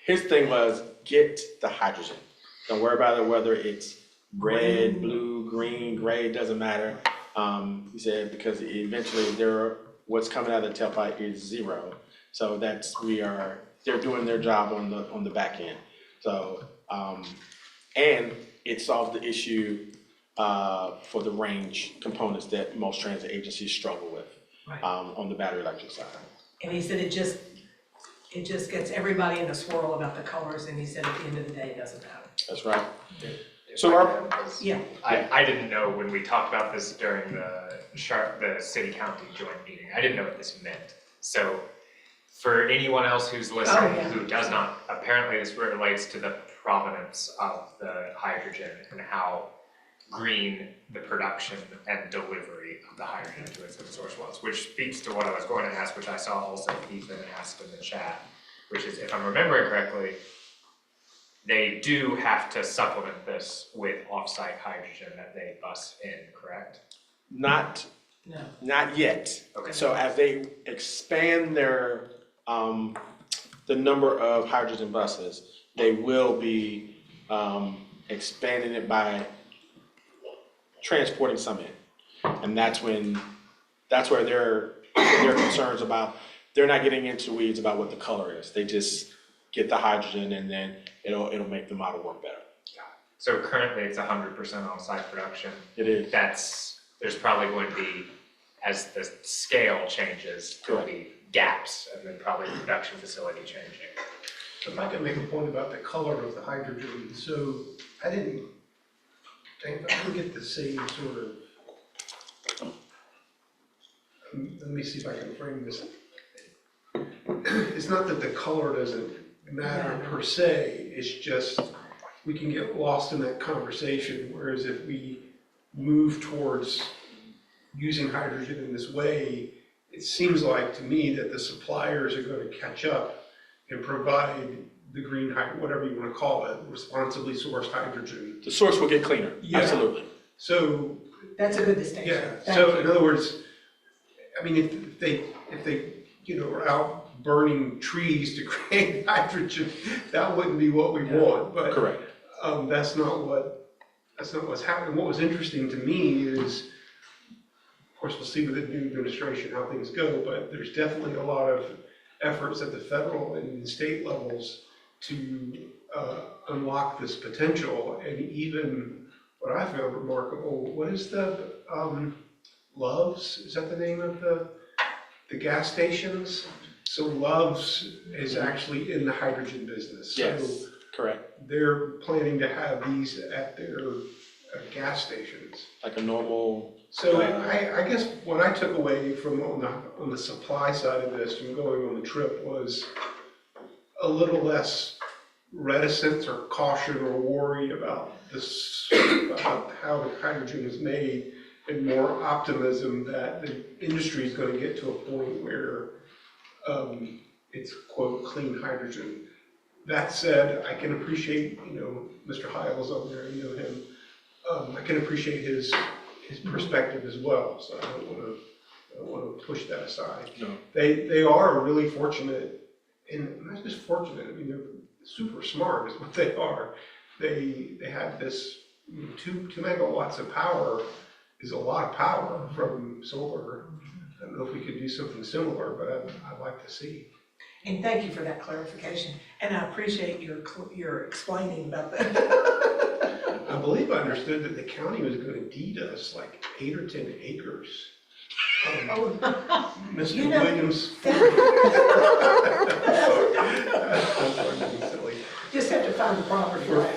his thing was get the hydrogen. Don't worry about it, whether it's red, blue, green, gray, doesn't matter. He said because eventually what's coming out of the tailpipe is 0. So they're doing their job on the back end. So and it solved the issue for the range components that most transit agencies struggle with on the battery electric side. And he said it just gets everybody in a swirl about the colors, and he said at the end of the day, it doesn't matter. That's right. So I didn't know when we talked about this during the city-county joint meeting, I didn't know what this meant. So for anyone else who's listening who does not, apparently this relates to the provenance of the hydrogen and how green the production and delivery of the hydrogen to its source was, which speaks to what I was going to ask, which I saw also Ethan asked in the chat, which is, if I'm remembering correctly, they do have to supplement this with off-site hydrogen that they bus in, correct? Not yet. Okay. So as they expand their the number of hydrogen buses, they will be expanding it by transporting some in, and that's where their concerns about, they're not getting into weeds about what the color is. They just get the hydrogen and then it'll make the model work better. So currently it's 100% on-site production. It is. There's probably going to be, as the scale changes, there'll be gaps, and then probably the production facility changing. If I can make a point about the color of the hydrogen, so I didn't get the same sort of, let me see if I can frame this. It's not that the color doesn't matter per se, it's just we can get lost in that conversation, whereas if we move towards using hydrogen in this way, it seems like to me that the suppliers are going to catch up and provide the green hydrogen, whatever you want to call it, responsibly sourced hydrogen. The source will get cleaner, absolutely. So that's a good distinction. Yeah, so in other words, I mean, if they are out burning trees to create hydrogen, that wouldn't be what we want. But correct. That's not what's happening. What was interesting to me is, of course, we'll see with the new administration how things go, but there's definitely a lot of efforts at the federal and the state levels to unlock this potential. And even what I found remarkable, what is the Love's? Is that the name of the gas stations? So Love's is actually in the hydrogen business. Yes, so correct. they're planning to have these at their gas stations. Like a normal. So I guess what I took away from on the supply side of this from going on the trip was a little less reticence or caution or worry about this, about how the hydrogen is made, and more optimism that the industry is going to get to a point where it's quote clean hydrogen. That said, I can appreciate, Mr. Hiles over there, you know him. I can appreciate his perspective as well, so I don't want to push that aside. No. They are really fortunate, and not just fortunate, I mean, they're super smart is what they are. They have this 2 megawatts of power is a lot of power from solar. I don't know if we could do something similar, but I'd like to see. And thank you for that clarification, and I appreciate your explaining about that. I believe I understood that the county was going to deed us like 8 or 10 acres. Mr. You know, Williams. Just have to find the property, right?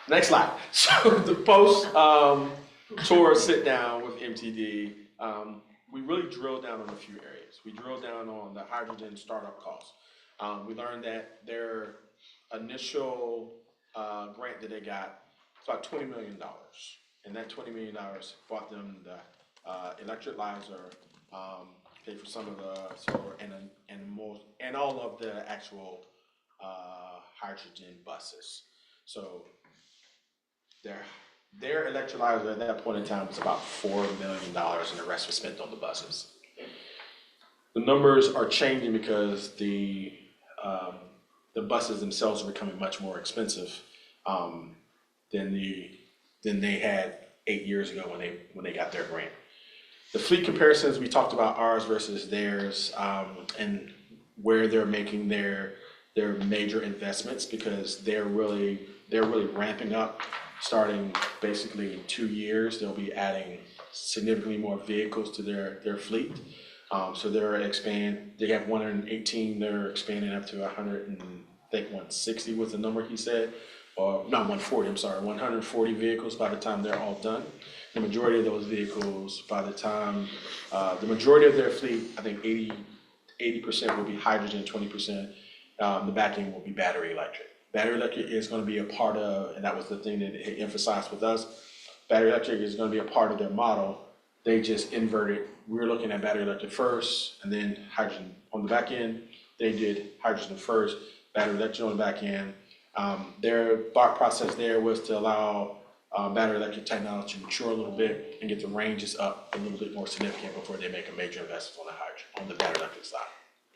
Next slide. So the post tour sit down with MTD, we really drilled down on a few areas. We drilled down on the hydrogen startup costs. We learned that their initial grant that they got was about $20 million. And that $20 million bought them the electrolyzer, paid for some of the solar and all of the actual hydrogen buses. So their electrolyzer at that point in time was about $4 million, and the rest was spent on the buses. The numbers are changing because the buses themselves are becoming much more expensive than they had 8 years ago when they got their grant. The fleet comparisons, we talked about ours versus theirs, and where they're making their major investments, because they're really ramping up. Starting basically in 2 years, they'll be adding significantly more vehicles to their fleet. So they're expanding. They have 118. They're expanding up to 100 and I think 160 was the number he said, or not 140. I'm sorry, 140 vehicles by the time they're all done. The majority of those vehicles, by the time the majority of their fleet, I think 80% will be hydrogen, 20%. The back end will be battery electric. Battery electric is going to be a part of, and that was the thing that he emphasized with us, battery electric is going to be a part of their model. They just inverted. We were looking at battery electric first, and then hydrogen on the back end. They did hydrogen first, battery electric on the back end. Their thought process there was to allow battery electric technology to mature a little bit and get the ranges up a little bit more significant before they make a major investment on the battery electric side.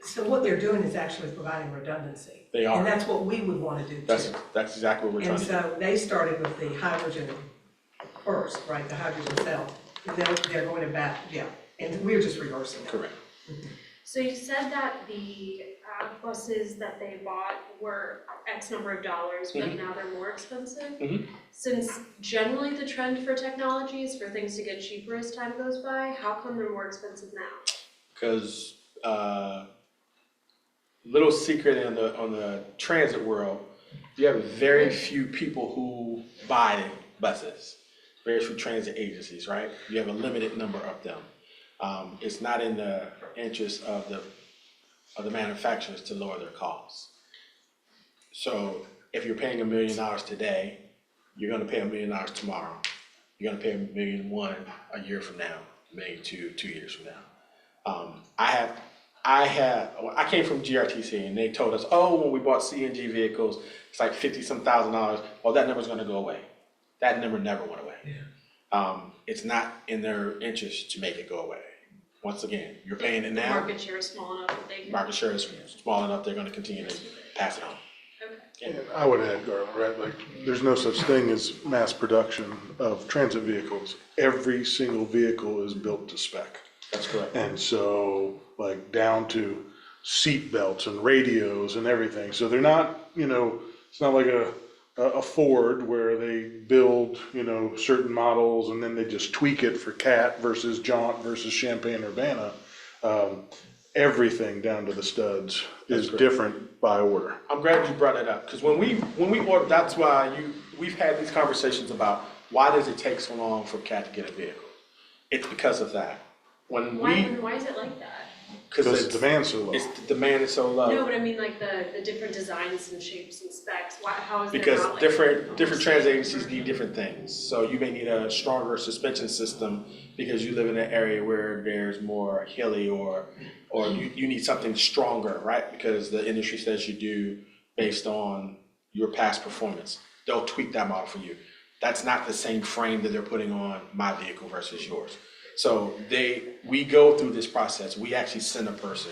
So what they're doing is actually providing redundancy. They are. And that's what we would want to do too. That's exactly what we're trying to do. And so they started with the hydrogen first, right, the hydrogen cell, and then they're going to back, yeah, and we're just reversing it. Correct. So you said that the buses that they bought were X number of dollars, but now they're more expensive. Since generally the trend for technology is for things to get cheaper as time goes by, how come they're more expensive now? Because little secret on the transit world, you have very few people who buy buses, very few transit agencies, right? You have a limited number of them. It's not in the interest of the manufacturers to lower their costs. So if you're paying $1 million today, you're going to pay $1 million tomorrow. You're going to pay $1.1 million a year from now, maybe 2 years from now. I came from GRTC, and they told us, oh, when we bought CNG vehicles, it's like $50-some thousand. Well, that number's going to go away. That number never went away. Yeah. It's not in their interest to make it go away. Once again, you're paying it now. The market share is small enough that they can. Market share is small enough, they're going to continue to pass it on. Okay. And I would add, Garland, right, like, there's no such thing as mass production of transit vehicles. Every single vehicle is built to spec. That's correct. And so, like, down to seat belts and radios and everything. So they're not, it's not like a Ford where they build, certain models and then they just tweak it for Cat versus Jaunt versus Champaign-Urbana. Everything down to the studs is different by order. I'm glad you brought that up, because when we order, that's why we've had these conversations about why does it take so long for Cat to get a vehicle? It's because of that. Why is it like that? Because the demand's so low. The demand is so low. No, but I mean like the different designs and shapes and specs. How is there Because not, like, different transit agencies need different things. So you may need a stronger suspension system because you live in an area where there's more hilly or or you need something stronger, right? Because the industry says you do based on your past performance. They'll tweak that model for you. That's not the same frame that they're putting on my vehicle versus yours. So we go through this process. We actually send a person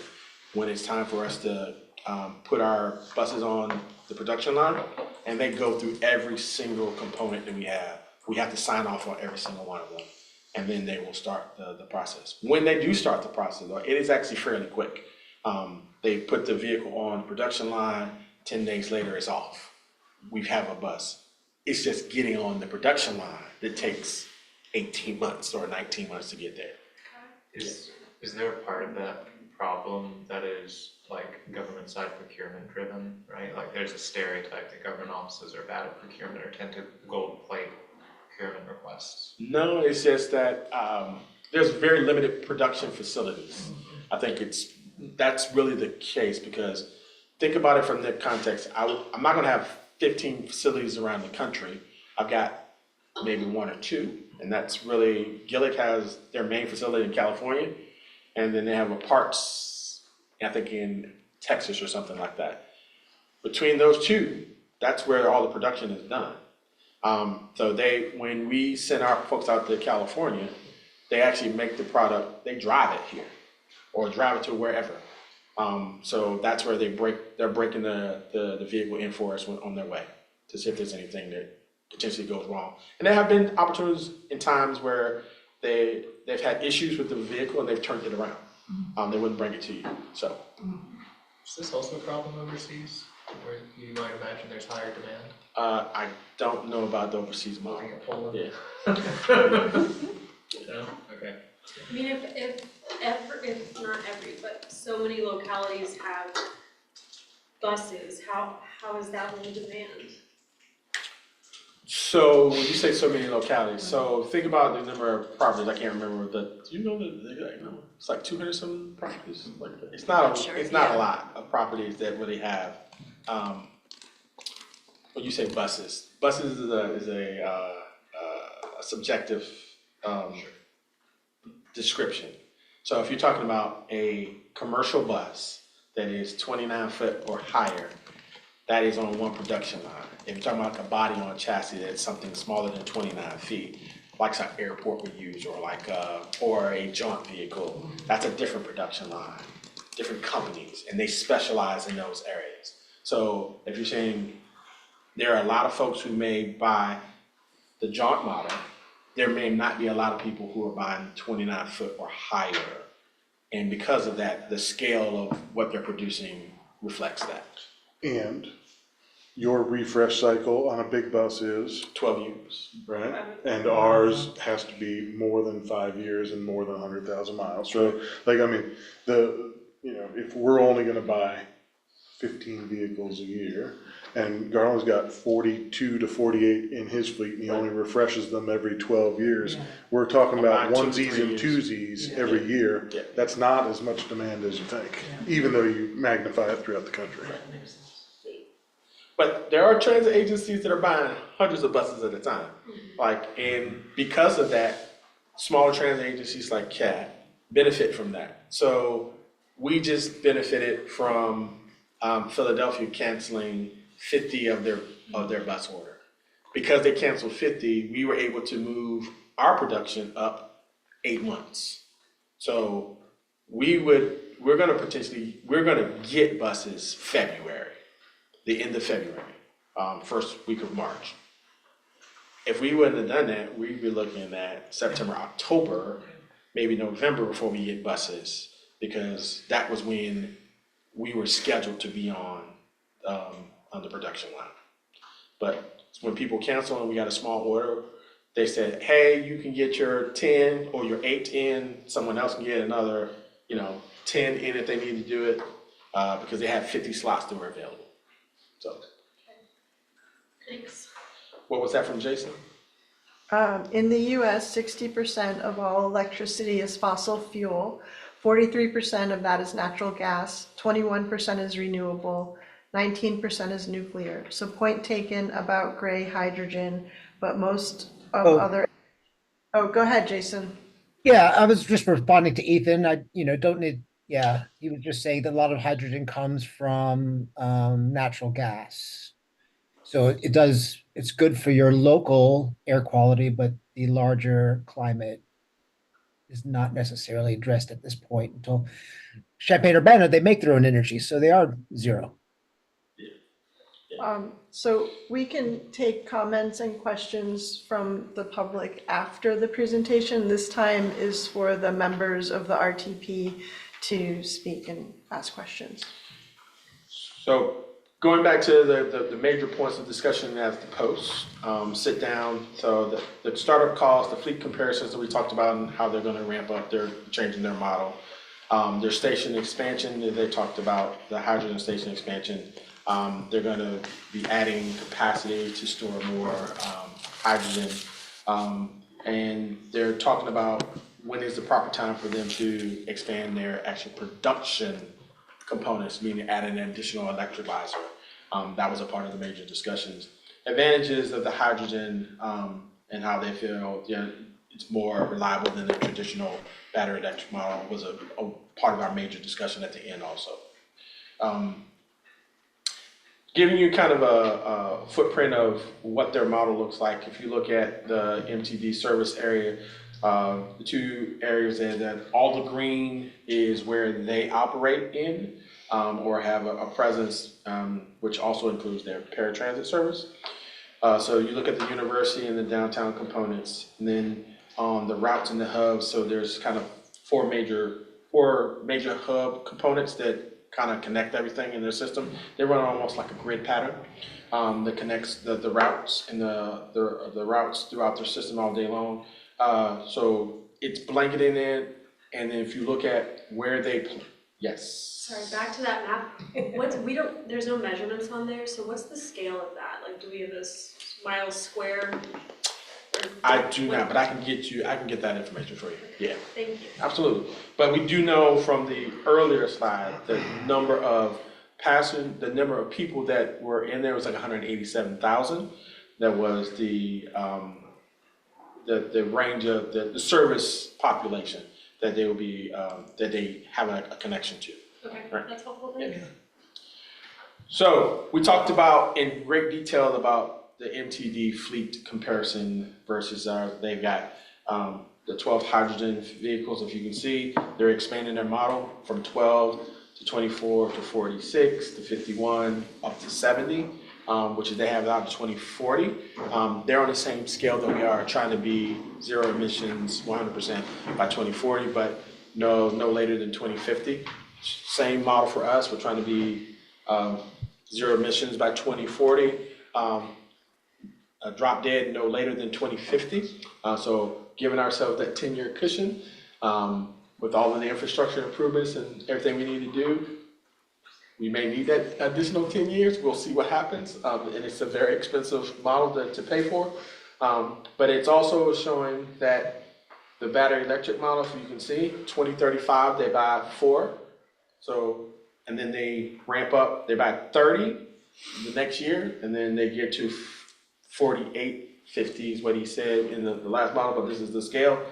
when it's time for us to put our buses on the production line, and they go through every single component that we have. We have to sign off on every single one of them, and then they will start the process. When they do start the process, though, it is actually fairly quick. They put the vehicle on the production line, 10 days later it's off. We have a bus. It's just getting on the production line that takes 18 months or 19 months to get there. Is there a part of that problem that is like government side procurement driven, right? Like there's a stereotype that government offices are bad at procurement or tend to gold plate procurement requests. No, it's just that there's very limited production facilities. I think that's really the case, because think about it from that context. I'm not gonna have 15 facilities around the country. I've got maybe one or two, and that's really, Gillick has their main facility in California, and then they have a parts, I think in Texas or something like that. Between those two, that's where all the production is done. So when we send our folks out to California, they actually make the product, they drive it here, or drive it to wherever. So that's where they're breaking the vehicle in for us on their way to see if there's anything that potentially goes wrong. And there have been opportunities in times where they've had issues with the vehicle and they've turned it around. They wouldn't bring it to you, so. Is this also a problem overseas, where you might imagine there's higher demand? I don't know about the overseas model. Yeah. No? Okay. I mean, if not every, but so many localities have buses, how is that in demand? So when you say so many localities, so think about the number of properties. I can't remember do you know the exact number? It's like 200 some properties. Like it's not a lot of properties that really have. When you say buses is a subjective description. So if you're talking about a commercial bus that is 29 foot or higher, that is on one production line. If you're talking about a body on chassis that's something smaller than 29 feet, like an airport would use, or a JAUNT vehicle, that's a different production line, different companies, and they specialize in those areas. So if you're saying there are a lot of folks who may buy the JAUNT model, there may not be a lot of people who are buying 29 foot or higher. And because of that, the scale of what they're producing reflects that. And your refresh cycle on a big bus is 12 years. Right? And ours has to be more than 5 years and more than 100,000 miles. So, if we're only gonna buy 15 vehicles a year, and Garland's got 42 to 48 in his fleet, and he only refreshes them every 12 years. Yeah. We're talking about About 2 to onesies 3 and years. twosies every year. Yeah. That's not as much demand as you think, even though you magnify it throughout the country. But there are transit agencies that are buying hundreds of buses at a time. And because of that, smaller transit agencies like CAT benefit from that. So we just benefited from Philadelphia canceling 50 of their bus order. Because they canceled 50, we were able to move our production up 8 months. So we're gonna get buses February, the end of February, first week of March. If we wouldn't have done that, we'd be looking at September, October, maybe November before we get buses, because that was when we were scheduled to be on the production line. But when people cancel and we got a small order, they said, hey, you can get your 10 or your 8 in, someone else can get another, 10 in if they need to do it, because they have 50 slots that were available. So. Thanks. What was that from Jason? In the US, 60% of all electricity is fossil fuel, 43% of that is natural gas, 21% is renewable, 19% is nuclear. So point taken about gray hydrogen, but most of other. Oh, go ahead, Jason. Yeah, I was just responding to Ethan. I, don't need Yeah, he was just saying that a lot of hydrogen comes from natural gas. So it's good for your local air quality, but the larger climate is not necessarily addressed at this point until Champaign-Urbana, they make their own energy, so they are zero. So we can take comments and questions from the public after the presentation. This time is for the members of the RTP to speak and ask questions. So going back to the major points of discussion as the post, sit down. So the startup costs, the fleet comparisons that we talked about and how they're gonna ramp up, they're changing their model. Their station expansion, they talked about the hydrogen station expansion. They're gonna be adding capacity to store more hydrogen. And they're talking about when is the proper time for them to expand their actual production components, meaning add an additional electrolyzer. That was a part of the major discussions. Advantages of the hydrogen and how they feel it's more reliable than the traditional battery electric model was a part of our major discussion at the end also. Giving you kind of a footprint of what their model looks like. If you look at the MTD service area, the two areas there, that all the green is where they operate in or have a presence, which also includes their paratransit service. So you look at the university and the downtown components, and then on the routes and the hubs, so there's kind of four major hub components that kind of connect everything in their system. They run almost like a grid pattern that connects the routes and the routes throughout their system all day long. So it's blanketed in, and then if you look at where they, yes. Sorry, back to that map. There's no measurements on there, so what's the scale of that? Like, do we have this miles square? I do not, but I can get that information for you. Yeah. Thank you. Absolutely. But we do know from the earlier slide, the number of people that were in there was like 187,000. That was the range of the service population that they will be, that they have a connection to. Okay, right. That's helpful, thank you. So we talked about in great detail about the MTD fleet comparison versus they've got the 12 hydrogen vehicles. If you can see, they're expanding their model from 12 to 24 to 46 to 51 up to 70, which is they have out to 2040. They're on the same scale that we are, trying to be zero emissions 100% by 2040, but no later than 2050. Same model for us. We're trying to be zero emissions by 2040. Drop dead no later than 2050. So giving ourselves that 10-year cushion with all of the infrastructure improvements and everything we need to do. We may need that additional 10 years. We'll see what happens. And it's a very expensive model to pay for. But it's also showing that the battery electric model, if you can see, 2035, they buy 4. So, and then they ramp up, they buy 30 the next year, and then they get to 48, 50 is what he said in the last model, but this is the scale.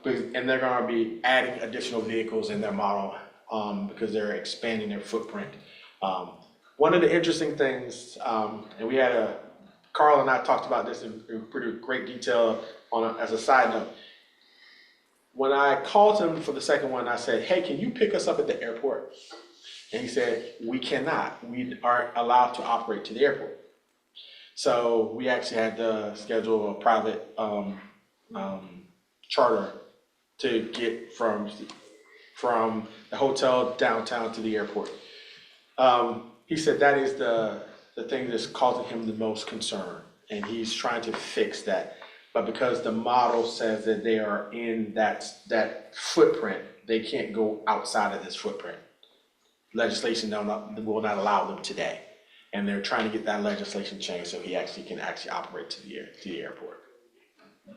And they're gonna be adding additional vehicles in their model because they're expanding their footprint. One of the interesting things, and we had Carl and I talked about this in pretty great detail as a side note. When I called him for the second one, I said, hey, can you pick us up at the airport? And he said, we cannot. We aren't allowed to operate to the airport. So we actually had to schedule a private charter to get from the hotel downtown to the airport. He said that is the thing that's causing him the most concern, and he's trying to fix that. But because the model says that they are in that footprint, they can't go outside of this footprint. Legislation will not allow them today. And they're trying to get that legislation changed so he can operate to the airport.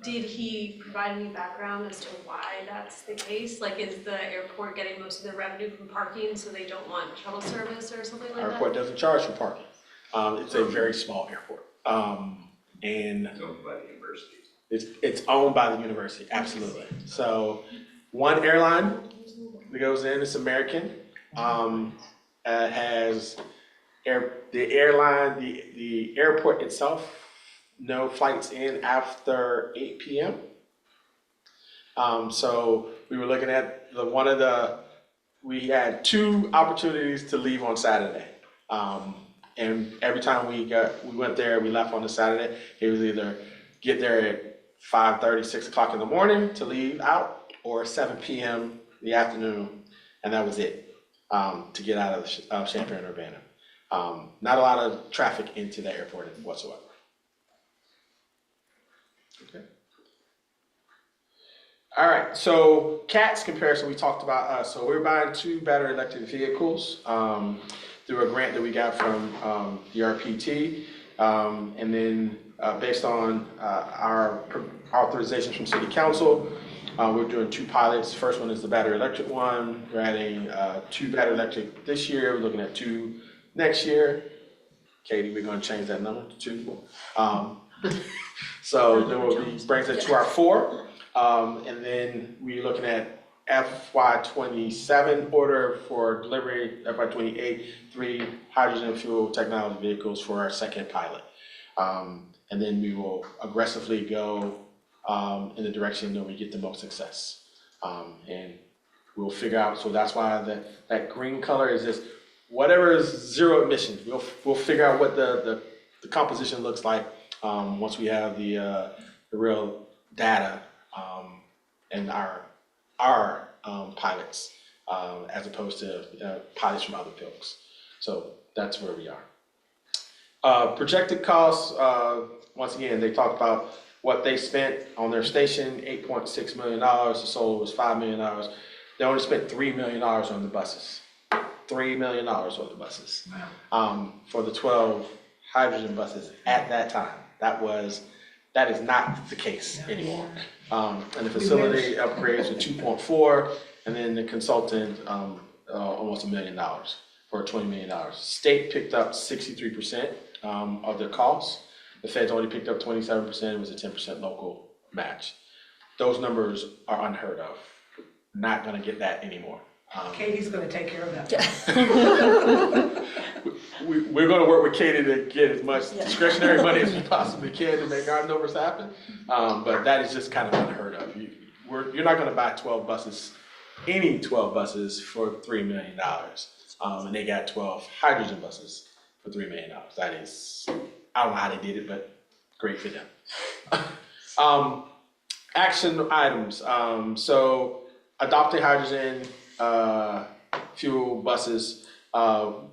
Did he provide any background as to why that's the case? Like, is the airport getting most of their revenue from parking, so they don't want shuttle service or something like that? Our airport doesn't charge for parking. It's a very small airport. And It's owned by the university. It's owned by the university, absolutely. So one airline that goes in. It's American. Has the airline, the airport itself, no flights in after 8 p.m. So we were looking at we had 2 opportunities to leave on Saturday. And every time we went there, we left on the Saturday. It was either get there at 5:30, 6 o'clock in the morning to leave out, or 7 p.m. in the afternoon, and that was it to get out of Champaign-Urbana. Not a lot of traffic into the airport whatsoever. Okay. All right, so CATS comparison, we talked about. So we're buying 2 battery electric vehicles through a grant that we got from the RPT. And then based on our authorizations from City Council, we're doing 2 pilots. First one is the battery electric one. We're adding 2 battery electric this year. We're looking at 2 next year. Katie, we're going to change that number to 2. So then brings it to our 4. And then we're looking at FY27 order for delivery, FY28, 3 hydrogen fuel technology vehicles for our second pilot. And then we will aggressively go in the direction that we get the most success. And we'll figure out, so that's why that green color is just, whatever is zero emissions, we'll figure out what the composition looks like once we have the real data and our pilots as opposed to pilots from other folks. So that's where we are. Projected costs, once again, they talked about what they spent on their station, $8.6 million. The solar was $5 million. They only spent $3 million on the buses. $3 million on the buses. Wow. For the 12 hydrogen buses at that time. That is not the case anymore. And the facility upgrades were 2.4, and then the consultant almost $1 million for $20 million. State picked up 63% of their costs. The feds only picked up 27%. It was a 10% local match. Those numbers are unheard of. Not going to get that anymore. Katie's going to take care of that. We're going to work with Katie to get as much discretionary money as we possibly can to make our numbers happen. But that is just kind of unheard of. You're not going to buy 12 buses, any 12 buses for $3 million. And they got 12 hydrogen buses for $3 million. That is, I don't know how they did it, but great for them. Action items. So adopting hydrogen fuel buses.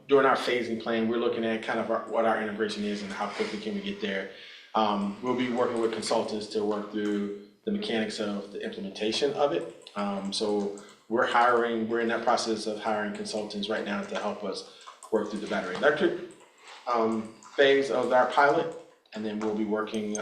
During our phasing plan, we're looking at kind of what our integration is and how quickly can we get there. We'll be working with consultants to work through the mechanics of the implementation of it. So we're in that process of hiring consultants right now to help us work through the battery electric phase of our pilot. And then we'll be working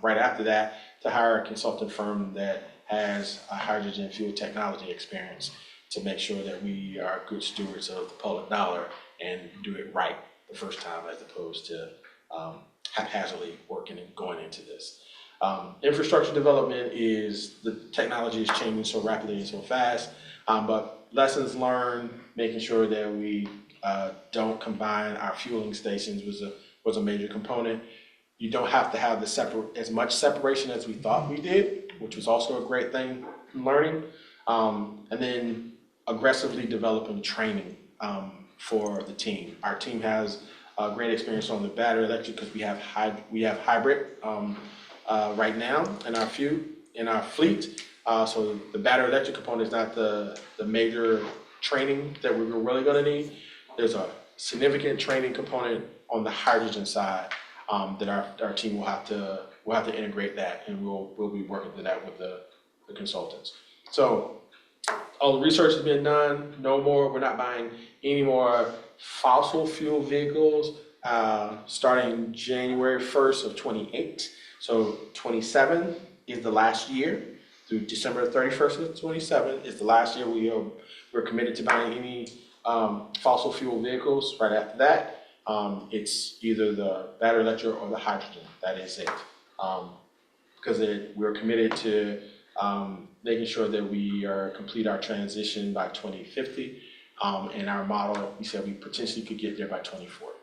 right after that to hire a consultant firm that has a hydrogen fuel technology experience to make sure that we are good stewards of the public dollar and do it right the first time as opposed to haphazardly working and going into this. Infrastructure development the technology is changing so rapidly and so fast, but lessons learned, making sure that we don't combine our fueling stations was a major component. You don't have to have as much separation as we thought we did, which was also a great thing learning. And then aggressively developing training for the team. Our team has great experience on the battery electric because we have hybrid right now in our fleet. So the battery electric component is not the major training that we're really going to need. There's a significant training component on the hydrogen side that our team will have to integrate that, and we'll be working through that with the consultants. So all the research has been done. We're not buying any more fossil fuel vehicles starting January 1st of 28. So 27 is the last year. Through December 31st of 27 is the last year we're committed to buying any fossil fuel vehicles. Right after that, it's either the battery electric or the hydrogen. That is it. Because we're committed to making sure that we complete our transition by 2050. And our model, we said we potentially could get there by 2040.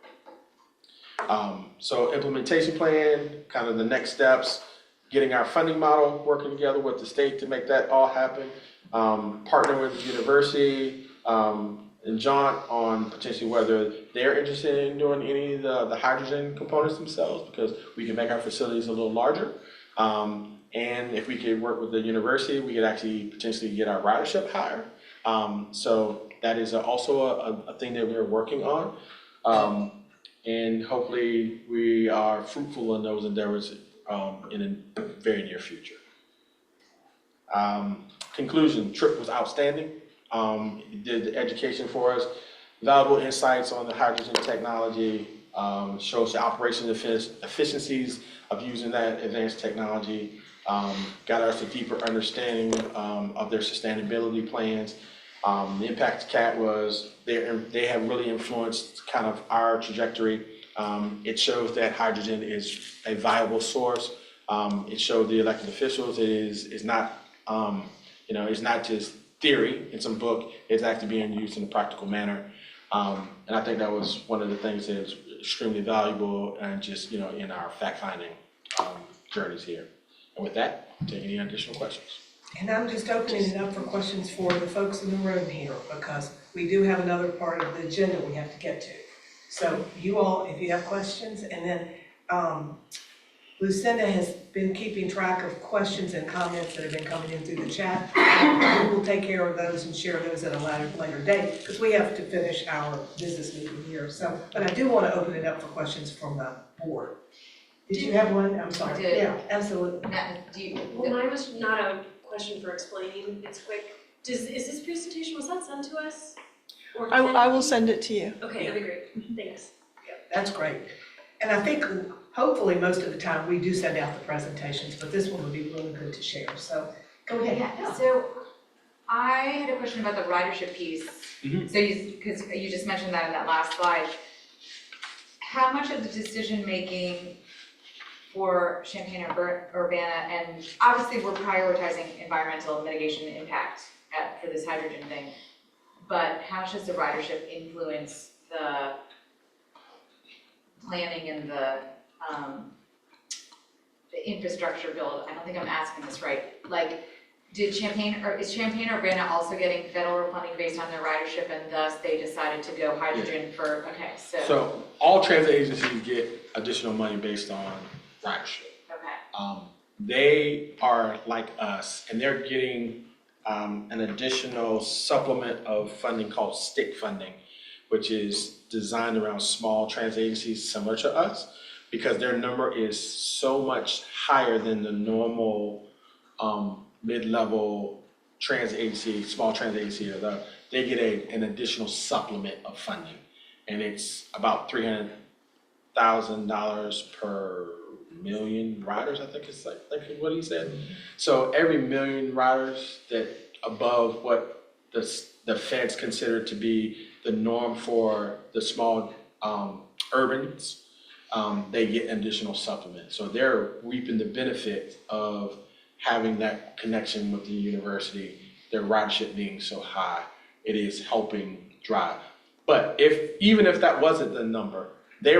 So implementation plan, kind of the next steps, getting our funding model, working together with the state to make that all happen, partnering with the university and JAUNT on potentially whether they're interested in doing any of the hydrogen components themselves, because we can make our facilities a little larger. And if we could work with the university, we could actually potentially get our ridership higher. So that is also a thing that we're working on. And hopefully we are fruitful in those endeavors in the very near future. Conclusion, trip was outstanding. It did the education for us, valuable insights on the hydrogen technology, shows the operation efficiencies of using that advanced technology, got us a deeper understanding of their sustainability plans. The impact CAT was, they have really influenced kind of our trajectory. It shows that hydrogen is a viable source. It showed the elected officials it is not, it's not just theory in some book, it's actually being used in a practical manner. And I think that was one of the things that is extremely valuable and just, in our fact-finding journeys here. And with that, take any additional questions. And I'm just opening it up for questions for the folks in the room here, because we do have another part of the agenda we have to get to. So you all, if you have questions, and then Lucinda has been keeping track of questions and comments that have been coming in through the chat. We will take care of those and share those at a later date, because we have to finish our business meeting here. So, but I do want to open it up for questions from the board. Did you have one? I'm sorry. Yeah, absolutely. Well, mine was not a question for explaining, it's quick. Is this presentation, was that sent to us? Or I will send it to you. Okay, that'd be great, thanks. That's great. And I think hopefully most of the time we do send out the presentations, but this one would be really good to share. So go ahead. Yeah, so I had a question about the ridership piece. Mm-hmm. So because you just mentioned that in that last slide. How much of the decision-making for Champaign-Urbana, and obviously we're prioritizing environmental mitigation impact for this hydrogen thing, but how much does the ridership influence the planning and the infrastructure build? I don't think I'm asking this right. Like, is Champaign-Urbana also getting federal funding based on their ridership, and thus they decided to go hydrogen for, okay, So all transit agencies get additional money based on ridership. Okay. They are like us, and they're getting an additional supplement of funding called stick funding, which is designed around small transit agencies similar to us, because their number is so much higher than the normal mid-level transit agency, small transit agency. They get an additional supplement of funding, and it's about $300,000 per million riders, I think it's like what he said. So every million riders that above what the feds consider to be the norm for the small urbans, they get additional supplement. So they're reaping the benefit of having that connection with the university, their ridership being so high, it is helping drive. But even if that wasn't the number, they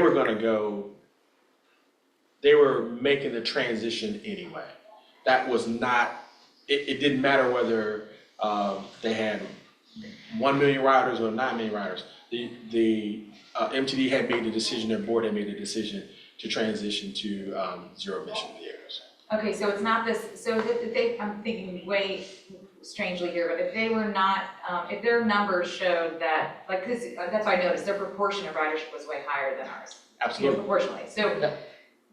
were making the transition anyway. That was not, it didn't matter whether they had 1 million riders or 9 million riders. The MTD had made the decision, their board had made the decision to transition to zero emission vehicles. Okay, so it's not this, so I'm thinking way strangely here, but if they were not, if their numbers showed that, like, because that's what I noticed, their proportion of ridership was way higher than ours. Absolutely. Proportionally. So,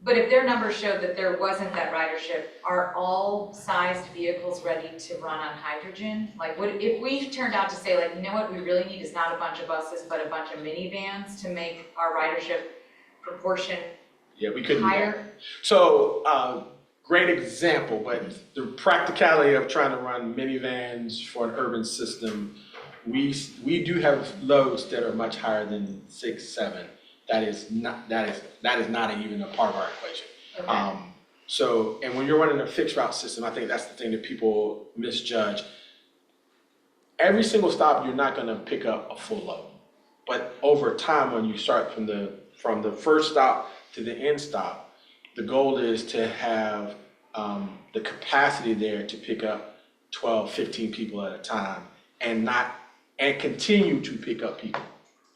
but if their numbers showed that there wasn't that ridership, are all sized vehicles ready to run on hydrogen? Like, if we turned out to say, like, you know what we really need is not a bunch of buses, but a bunch of minivans to make our ridership proportion we couldn't higher? So, great example, but the practicality of trying to run minivans for an urban system, we do have loads that are much higher than 6, 7. That is not even a part of our equation. Okay. So, and when you're running a fixed route system, I think that's the thing that people misjudge. Every single stop, you're not gonna pick up a full load. But over time, when you start from the first stop to the end stop, the goal is to have the capacity there to pick up 12, 15 people at a time and continue to pick up people,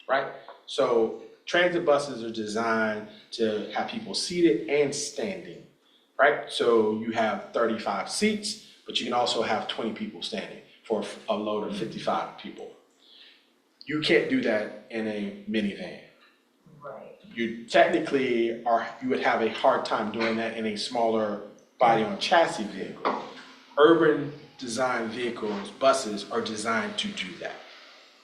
right? So transit buses are designed to have people seated and standing, right? So you have 35 seats, but you can also have 20 people standing for a load of 55 people. You can't do that in a minivan. Right. You would have a hard time doing that in a smaller body on chassis vehicle. Urban design vehicles, buses are designed to do that.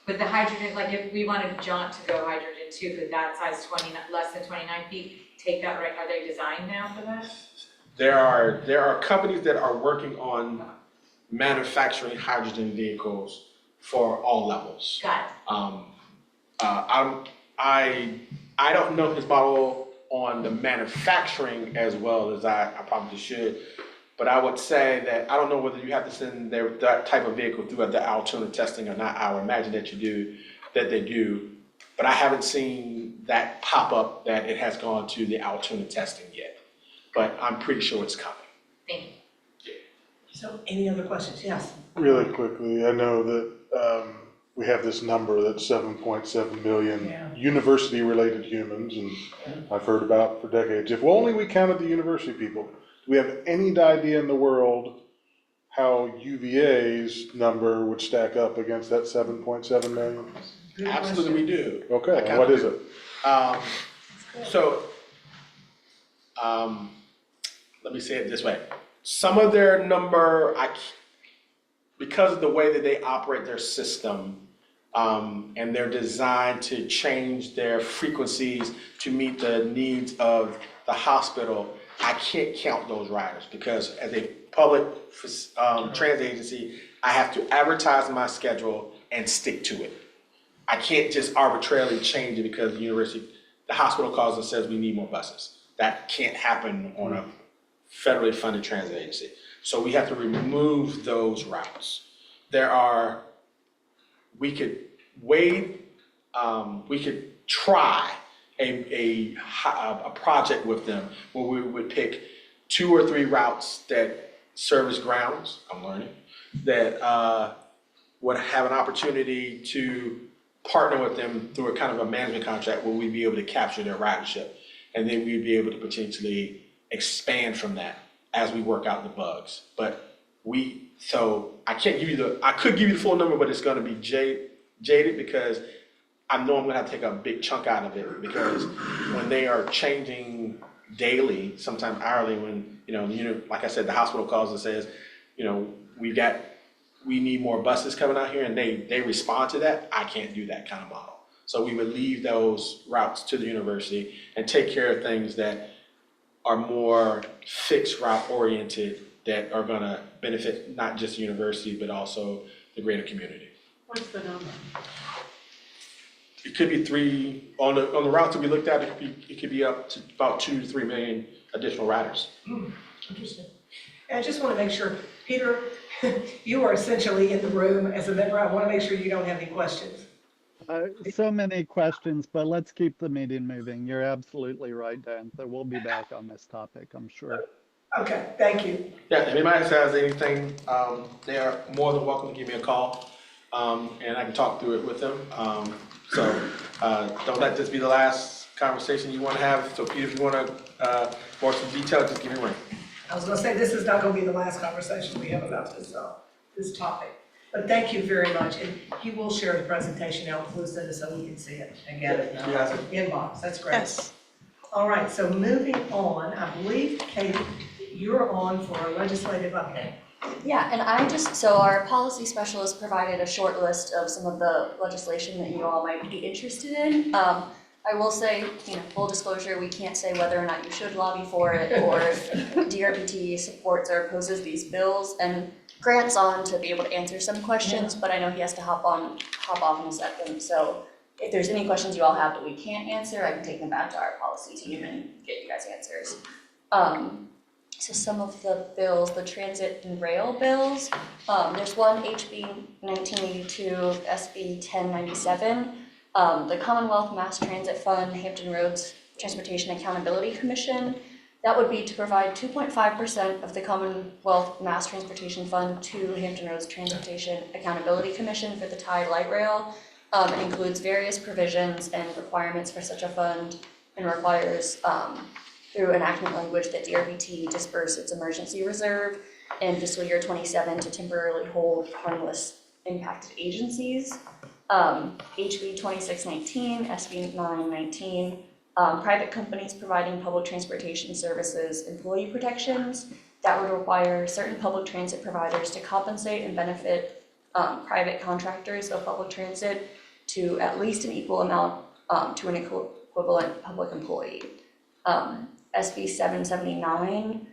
But the hydrogen, like if we wanted JAUNT to go hydrogen too, could that size less than 29 feet take that, right? Are they designed now for that? There are companies that are working on manufacturing hydrogen vehicles for all levels. Got it. I don't know his model on the manufacturing as well as I probably should, but I would say that I don't know whether you have to send that type of vehicle through the Altoona testing or not. I would imagine that they do, but I haven't seen that pop up that it has gone to the Altoona testing yet, but I'm pretty sure it's coming. Thank you. So any other questions? Yes. Really quickly, I know that we have this number that's 7.7 million university-related humans, and I've heard about for decades. If only we counted the university people. Do we have any idea in the world how UVA's number would stack up against that 7.7 million? Absolutely, we do. Okay, and what is it? Let me say it this way. Some of their number, because of the way that they operate their system, and they're designed to change their frequencies to meet the needs of the hospital, I can't count those riders because as a public transit agency, I have to advertise my schedule and stick to it. I can't just arbitrarily change it because the hospital calls and says we need more buses. That can't happen on a federally funded transit agency. So we have to remove those routes. We could try a project with them where we would pick 2 or 3 routes that service grounds, I'm learning, that would have an opportunity to partner with them through a kind of a management contract where we'd be able to capture their ridership. And then we'd be able to potentially expand from that as we work out the bugs. But I can't give you I could give you the full number, but it's gonna be jaded because I know I'm gonna have to take a big chunk out of it because when they are changing daily, sometimes hourly, when, like I said, the hospital calls and says, we need more buses coming out here and they respond to that, I can't do that kind of model. So we would leave those routes to the university and take care of things that are more fixed route oriented that are gonna benefit not just the university, but also the greater community. What's the number? It could be 3, on the routes that we looked at, it could be up to about 2 to 3 million additional riders. Interesting. And I just want to make sure, Peter, you are essentially in the room as a member. I want to make sure you don't have any questions. So many questions, but let's keep the meeting moving. You're absolutely right, Dan. So we'll be back on this topic, I'm sure. Okay, thank you. Yeah, if anybody has anything, they are more than welcome to give me a call, and I can talk through it with them. Don't let this be the last conversation you want to have. So Peter, if you want to more some detail, just give me a ring. I was going to say, this is not going to be the last conversation we have about this topic. But thank you very much. And you will share the presentation now with Lucinda so we can see it and get it in our inbox. That's great. Yes. All right, so moving on, I believe, Kate, you're on for a legislative update. Yeah, and so our policy specialist provided a short list of some of the legislation that you all might be interested in. I will say, full disclosure, we can't say whether or not you should lobby for it or if DRPT supports or opposes these bills. And Grant's on to be able to answer some questions, but I know he has to hop off in a second. So if there's any questions you all have that we can't answer, I can take them back to our policy team and get you guys answers. So some of the bills, the transit and rail bills, there's one HB 1982, SB 1097, the Commonwealth Mass Transit Fund, Hampton Roads Transportation Accountability Commission. That would be to provide 2.5% of the Commonwealth Mass Transportation Fund to Hampton Roads Transportation Accountability Commission for the TIE light rail. It includes various provisions and requirements for such a fund and requires through enactment language that DRPT disperse its emergency reserve in fiscal year 27 to temporarily hold harmless impacted agencies. HB 2619, SB 919, private companies providing public transportation services employee protections. That would require certain public transit providers to compensate and benefit private contractors of public transit to at least an equal amount to an equivalent public employee. SB 779,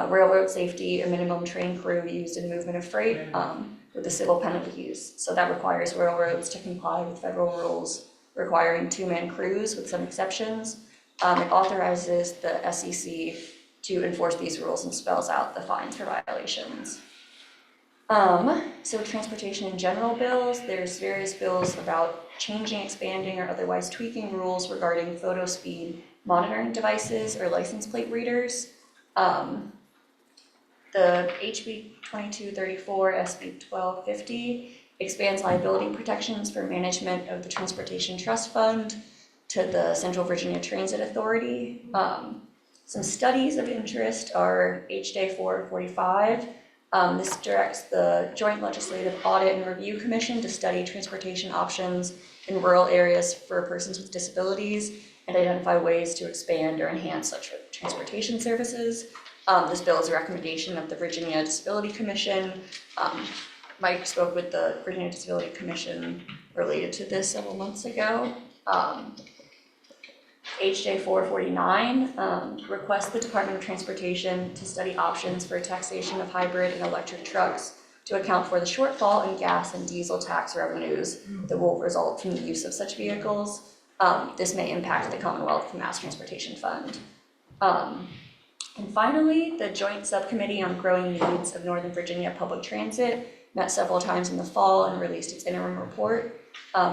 railroad safety, a minimum train crew used in movement of freight with the civil penalties. So that requires railroads to comply with federal rules requiring two-man crews with some exceptions. It authorizes the SEC to enforce these rules and spells out the fines for violations. So transportation in general bills, there's various bills about changing, expanding, or otherwise tweaking rules regarding photo speed monitoring devices or license plate readers. The HB 2234, SB 1250 expands liability protections for management of the Transportation Trust Fund to the Central Virginia Transit Authority. Some studies of interest are HJ 445. This directs the Joint Legislative Audit and Review Commission to study transportation options in rural areas for persons with disabilities and identify ways to expand or enhance such transportation services. This bill is a recommendation of the Virginia Disability Commission. Mike spoke with the Virginia Disability Commission related to this several months ago. HJ 449 requests the Department of Transportation to study options for taxation of hybrid and electric trucks to account for the shortfall in gas and diesel tax revenues that will result from the use of such vehicles. This may impact the Commonwealth Mass Transportation Fund. And finally, the Joint Subcommittee on Growing Needs of Northern Virginia Public Transit met several times in the fall and released its interim report.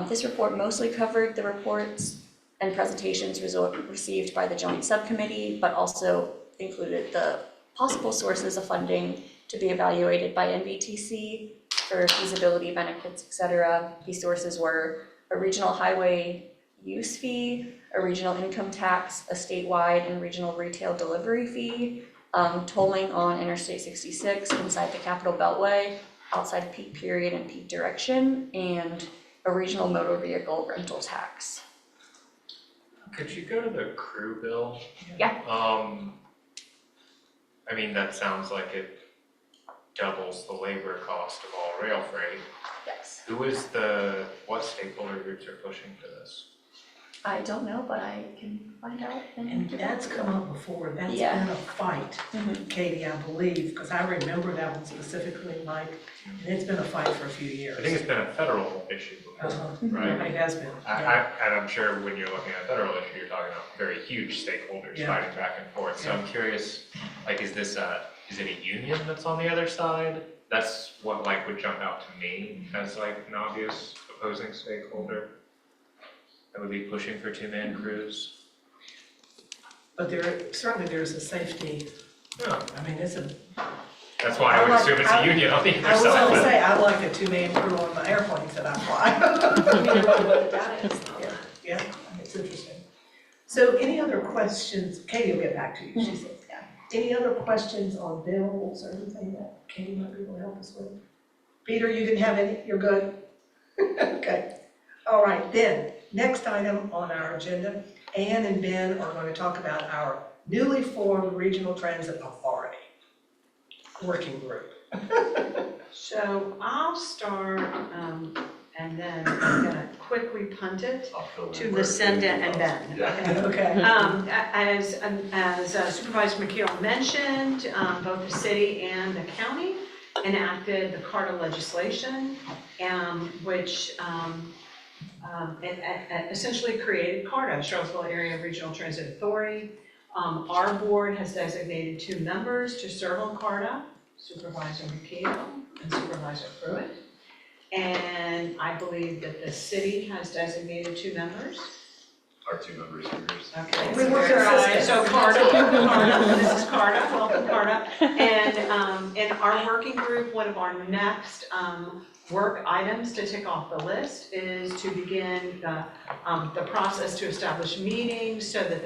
This report mostly covered the reports and presentations received by the Joint Subcommittee, but also included the possible sources of funding to be evaluated by NVTC for feasibility benefits, etc. These sources were a regional highway use fee, a regional income tax, a statewide and regional retail delivery fee, tolling on Interstate 66 inside the Capitol Beltway, outside of peak period and peak direction, and a regional motor vehicle rental tax. Could you go to the crew bill? Yeah. I mean, that sounds like it doubles the labor cost of all rail freight. Yes. What stakeholder groups are pushing for this? I don't know, but I can find out. And that's come up before, that's Yeah. been a fight, Katie, I believe, because I remember that one specifically, Mike, and it's been a fight for a few years. I think it's been a federal issue before, right? It has been. And I'm sure when you're looking at a federal issue, you're talking about very huge stakeholders fighting back and forth. So I'm curious, like, is it a union that's on the other side? That's what would jump out to me as an obvious opposing stakeholder that would be pushing for two-man crews. But there's a safety, I mean, that's why I would assume it's a union on the other side. I was gonna say, I like a two-man crew on the airplanes that I fly. Yeah, it's interesting. So any other questions? Katie will get back to you, she says. Yeah. Any other questions on bills or anything that Katie might be able to help us with? Peter, you didn't have any? You're good? Okay. All right, then, next item on our agenda, Ann and Ben are going to talk about our newly formed Regional Transit Authority working group. So I'll start, and then I'm gonna quickly punt it to Lucinda and Ben. Okay. As Supervisor McKeel mentioned, both the city and the county enacted the CARTA legislation, which essentially created CARTA, Charlottesville Area Regional Transit Authority. Our board has designated 2 members to serve on CARTA, Supervisor McKeel and Supervisor Pruitt. And I believe that the city has designated 2 members. Our 2 members are yours. Okay. We were consistent. So CARTA, this is CARTA, welcome CARTA. And in our working group, one of our next work items to tick off the list is to begin the process to establish meetings so that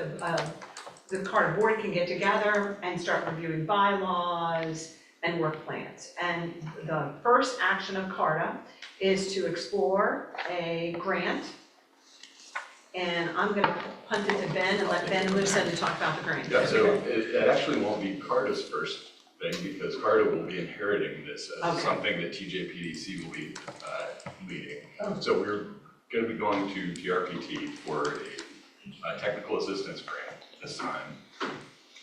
the CARTA board can get together and start reviewing bylaws and work plans. And the first action of CARTA is to explore a grant. And I'm gonna punt it to Ben and let Ben and Lucinda talk about the grant. Yeah, so it actually won't be CARTA's first thing because CARTA will be inheriting this as something that TJPDC will be leading. So we're gonna be going to TRPT for a technical assistance grant this time,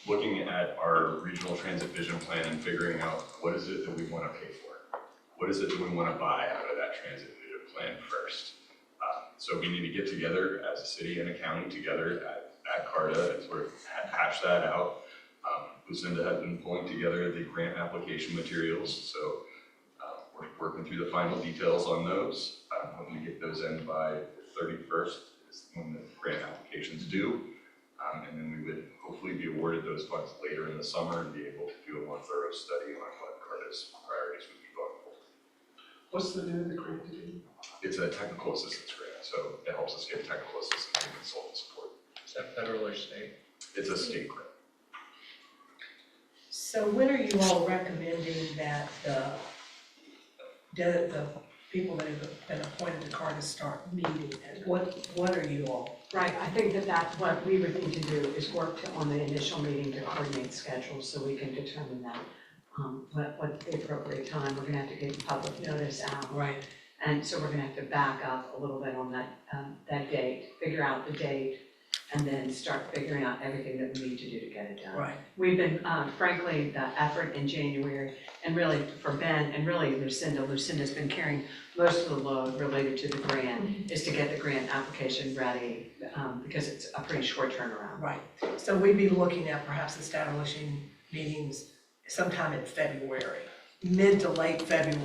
looking at our regional transit vision plan and figuring out what is it that we wanna pay for? What is it that we wanna buy out of that transit vision plan first? So we need to get together as a city and a county together at CARTA and sort of hash that out. Lucinda has been pulling together the grant application materials, so we're working through the final details on those. When we get those in by the 31st is when the grant application's due. And then we would hopefully be awarded those funds later in the summer and be able to do a more thorough study on what CARTA's priorities would be going forward. What's the name of the grant again? It's a technical assistance grant, so it helps us get technical assistance and consultant support. Is that federal or state? It's a state grant. So when are you all recommending that the people that have been appointed to CARTA start meeting? And what are you all? Right, I think that's what we would need to do is work on the initial meeting to coordinate schedules so we can determine that. What's the appropriate time, we're gonna have to get public notice out. Right. And so we're gonna have to back up a little bit on that date, figure out the date, and then start figuring out everything that we need to do to get it done. Right. We've been, frankly, the effort in January, and really for Ben, and really Lucinda's been carrying most of the load related to the grant, is to get the grant application ready, because it's a pretty short turnaround. Right. So we'd be looking at perhaps establishing meetings sometime in February, mid to late February,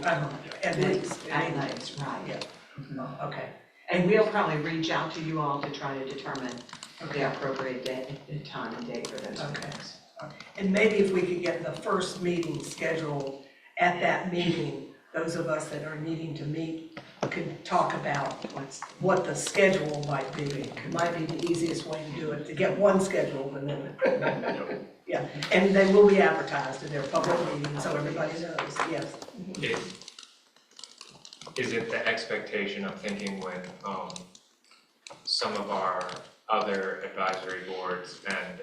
at least. At least, right. Yeah. Okay. And we'll probably reach out to you all to try to determine the appropriate time and date for those meetings. And maybe if we could get the first meeting scheduled at that meeting, those of us that are needing to meet could talk about what the schedule might be. It might be the easiest way to do it, to get one scheduled and then, yeah. And they will be advertised in their public meetings, so everybody knows, yes. Is it the expectation of thinking when some of our other advisory boards and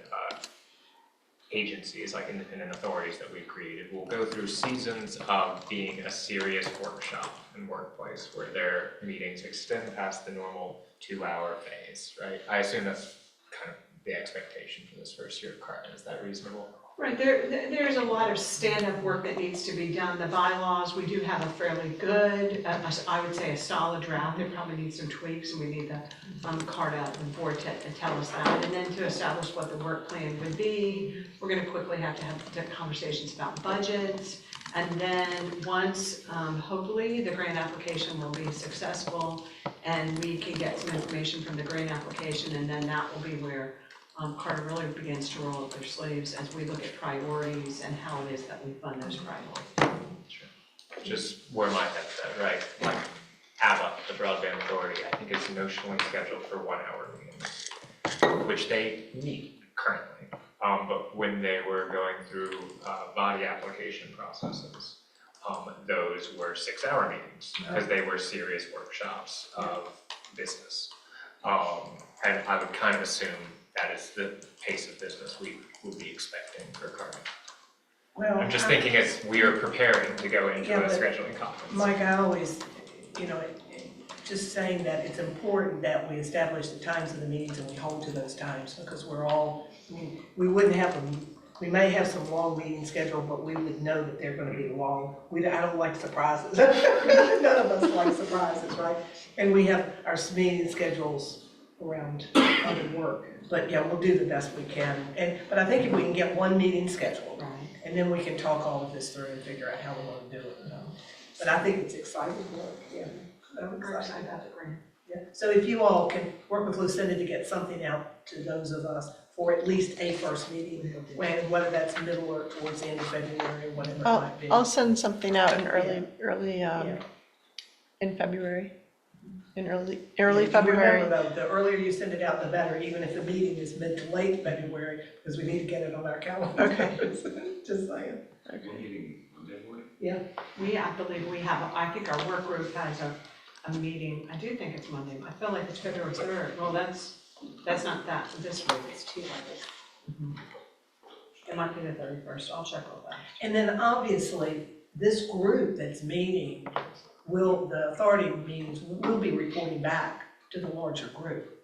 agencies, like independent authorities that we've created, will go through seasons of being a serious workshop and workplace where their meetings extend past the normal 2-hour phase, right? I assume that's kind of the expectation for this first year of CARTA. Is that reasonable? Right, there's a lot of stand-up work that needs to be done. The bylaws, we do have a fairly good, I would say a solid draft. It probably needs some tweaks, and we need the CARTA board to tell us that. And then to establish what the work plan would be, we're gonna quickly have to have the conversations about budgets. And then once, hopefully, the grant application will be successful, and we can get some information from the grant application, and then that will be where CARTA really begins to roll up their sleeves as we look at priorities and how it is that we fund those priorities. Sure. Just where my head's at, right? Like ABBA, the Broadband Authority, I think it's notionally scheduled for 1-hour meetings, which they meet currently. But when they were going through body application processes, those were 6-hour meetings because they were serious workshops of business. And I would kind of assume that is the pace of business we will be expecting for CARTA. Well, I'm just thinking as we are preparing to go into a but scheduling conference. Mike, I always, just saying that it's important that we establish the times of the meetings and we hold to those times, because we're all, we wouldn't have them, we may have some long meetings scheduled, but we would know that they're gonna be long. I don't like surprises. None of us like surprises, right? And we have our meeting schedules around other work. But yeah, we'll do the best we can. But I think if we can get one meeting scheduled, and then we can talk all of this through and figure out how we want to do it. But I think it's exciting work, yeah. I'm excited about it. Yeah. So if you all can work with Lucinda to get something out to those of us for at least a first meeting, whether that's middle or towards the end of February, whatever it might be. I'll send something out in early in February. In early February. Remember though, the earlier you send it out, the better, even if the meeting is mid to late February, because we need to get it on our calendar. Okay. Just saying. We're meeting Monday morning? Yeah. I believe we have, I think our work group has a meeting, I do think it's Monday, I feel like it's February 3rd. Well, that's not this week, it's Tuesday. It might be the 31st, I'll check all that. And then obviously, this group that's meeting the authority meetings will be reporting back to the larger group.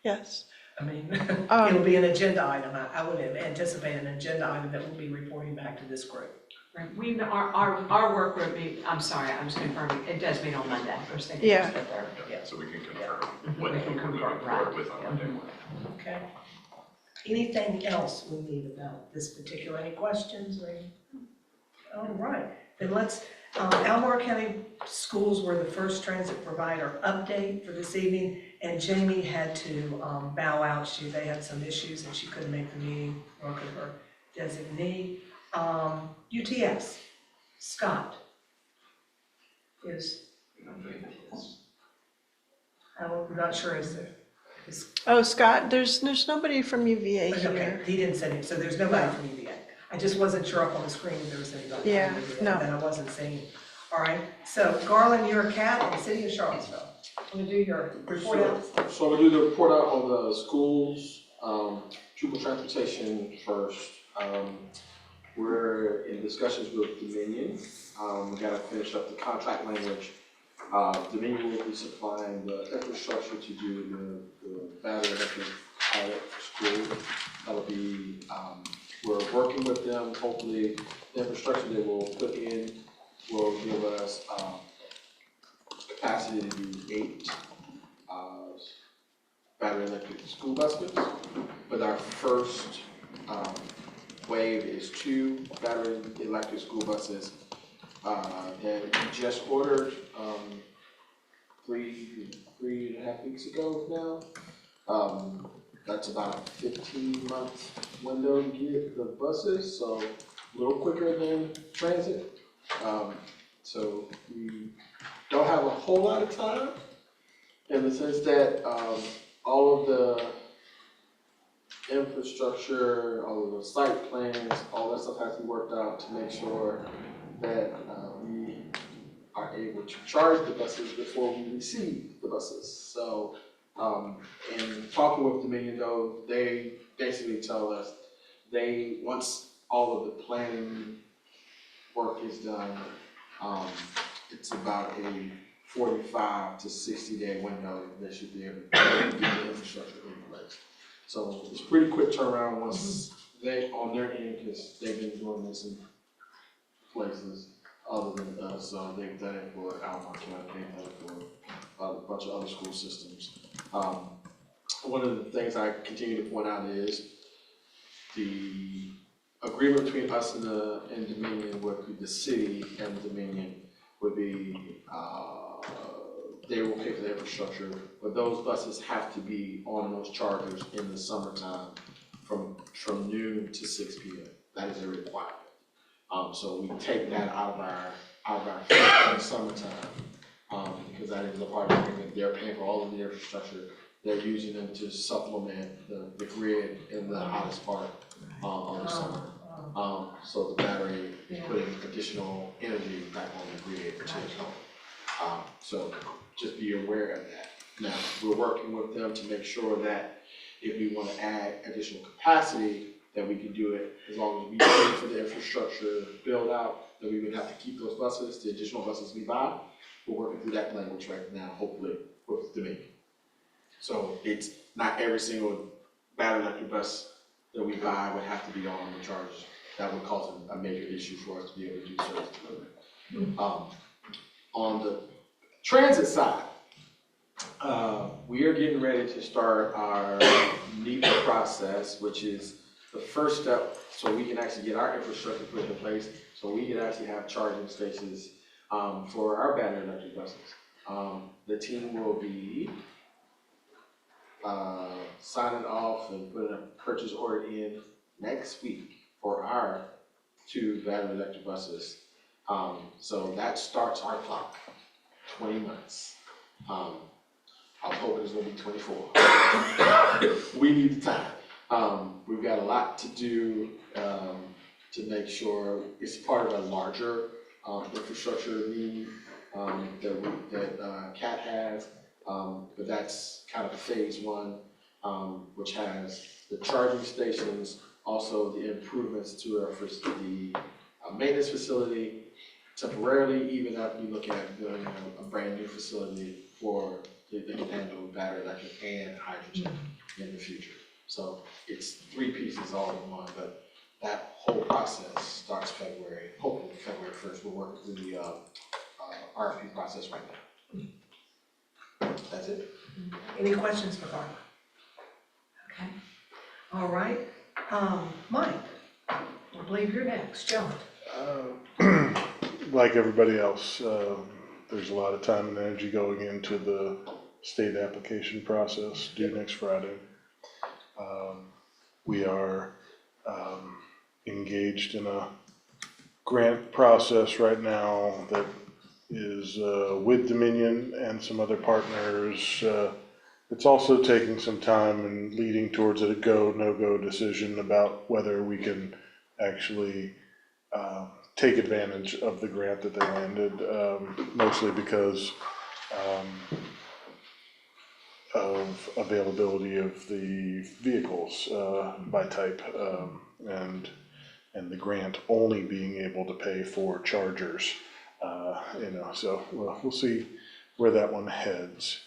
Yes. I mean, it'll be an agenda item. I would anticipate an agenda item that will be reporting back to this group. Right, our work group I'm sorry, I'm just confirming, it does meet on Monday, first thing. Yeah. Yeah, so we can confirm We what can we're moving confirm, forward right. with on Monday morning. Okay. Anything else we need about this particular, any questions or any? All right, then let's, Albemarle County Schools were the first transit provider update for this evening, and Jamie had to bow out. They had some issues and she couldn't make the meeting, nor could her designee. UTS, Scott is, I'm not sure, is there? Oh, Scott, there's nobody from UVA Okay, here. he didn't send it, so there's nobody from UVA. I just wasn't sure up on the screen if there was anybody. Yeah, from UVA no. that I wasn't seeing. All right, so Garland, you're a cat in the City of Charlottesville. I'm gonna do your report out. So I'm gonna do the report out on the schools, pupil transportation first. We're in discussions with Dominion. We gotta finish up the contract language. Dominion will be supplying the infrastructure to do the battery electric pilot for school. That'll be, we're working with them. Hopefully, the infrastructure they will put in will give us capacity to do 8 battery electric school buses. But our first wave is 2 battery electric school buses that we just ordered 3.5 weeks ago now. That's about a 15-month window to get the buses, so a little quicker than transit. So we don't have a whole lot of time in the sense that all of the infrastructure, all of the site plans, all that stuff has to be worked out to make sure that we are able to charge the buses before we receive the buses. So in talking with Dominion though, they basically tell us once all of the planning work is done, it's about a 45 to 60 day window they should be able to get the infrastructure in place. So it's pretty quick turnaround once they, on their end, because they've been doing this in places other than us. So they've done it for Albemarle County, they've done it for a bunch of other school systems. One of the things I continue to point out is the agreement between us and Dominion would be the city and Dominion would be they will pay for the infrastructure, but those buses have to be on those chargers in the summertime from noon to 6 p.m. That is a requirement. So we take that out of our fee in the summertime because that is a part of the agreement. They're paying for all of the infrastructure. They're using them to supplement the grid in the hottest part of the summer. So the battery is putting additional energy back on the grid to help. So just be aware of that. Now, we're working with them to make sure that if we want to add additional capacity, that we can do it as long as we pay for the infrastructure build out, that we would have to keep those buses, the additional buses we buy. We're working through that language right now, hopefully, with Dominion. So it's not every single battery electric bus that we buy would have to be on the chargers. That would cause a major issue for us to be able to do service delivery. On the transit side, We are getting ready to start our NEPA process, which is the first step, so we can actually get our infrastructure put in place, so we can actually have charging stations for our battery electric buses. The team will be signing off and putting a purchase order in next week for our 2 battery electric buses. So that starts our clock, 20 months. I was hoping it was gonna be 24. We need the time. We've got a lot to do to make sure it's part of a larger infrastructure need that CAT has. But that's kind of phase 1, which has the charging stations, also the improvements to the maintenance facility. Temporarily, even after you look at building a brand new facility for that can handle battery electric and hydrogen in the future. So it's 3 pieces all in one, but that whole process starts February, hopefully February 1st. We're working through the RFP process right now. That's it. Any questions for Barbara? Okay, all right. Mike, I believe you're next. John. Like everybody else, there's a lot of time and energy going into the state application process due next Friday. We are engaged in a grant process right now that is with Dominion and some other partners. It's also taking some time and leading towards a go, no-go decision about whether we can actually take advantage of the grant that they landed, mostly because of availability of the vehicles by type, and the grant only being able to pay for chargers. So we'll see where that one heads.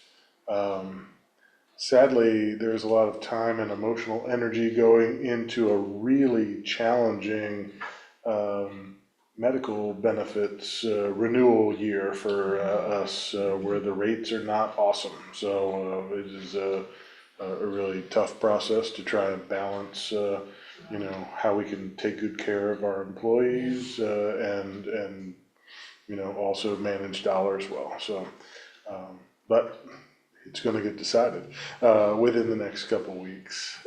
Sadly, there's a lot of time and emotional energy going into a really challenging medical benefits renewal year for us, where the rates are not awesome. So it is a really tough process to try and balance, how we can take good care of our employees and also manage dollars well. So, but it's going to get decided within the next couple weeks.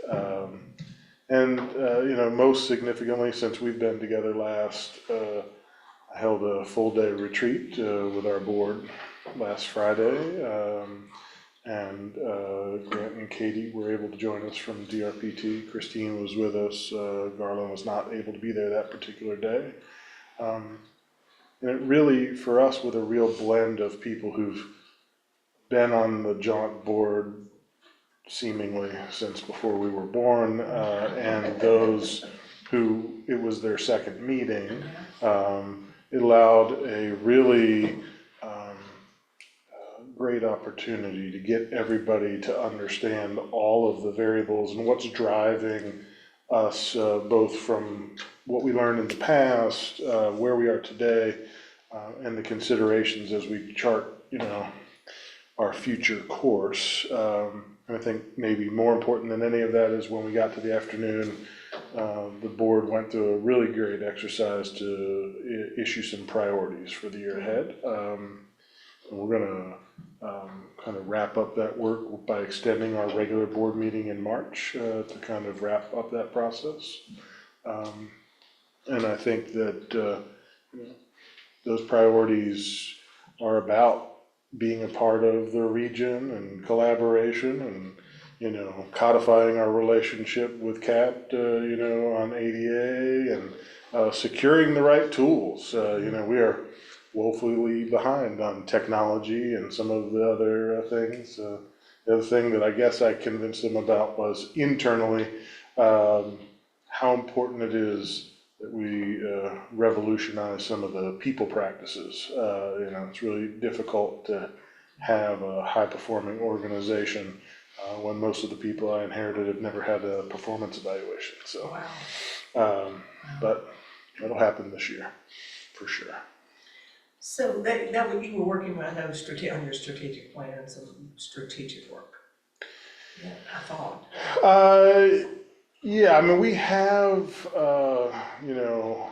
Most significantly, since we've been together last, I held a full day retreat with our board last Friday, and Grant and Katie were able to join us from DRPT. Christine was with us. Garland was not able to be there that particular day. And it really, for us, with a real blend of people who've been on the JAUNT board seemingly since before we were born, and those who it was their second meeting. It allowed a really great opportunity to get everybody to understand all of the variables and what's driving us, both from what we learned in the past, where we are today, and the considerations as we chart, our future course. I think maybe more important than any of that is when we got to the afternoon, the board went through a really great exercise to issue some priorities for the year ahead. And we're going to kind of wrap up that work by extending our regular board meeting in March to kind of wrap up that process. And I think that those priorities are about being a part of the region and collaboration and, codifying our relationship with CAT, on ADA and securing the right tools. We are woefully behind on technology and some of the other things. The other thing that I guess I convinced them about was internally how important it is that we revolutionize some of the people practices. It's really difficult to have a high-performing organization when most of the people I inherited have never had a performance evaluation. So, but it'll happen this year, for sure. So that what you were working with, I know, on your strategic plan and some strategic work. Yeah, I thought. Yeah, I mean, we have, you know,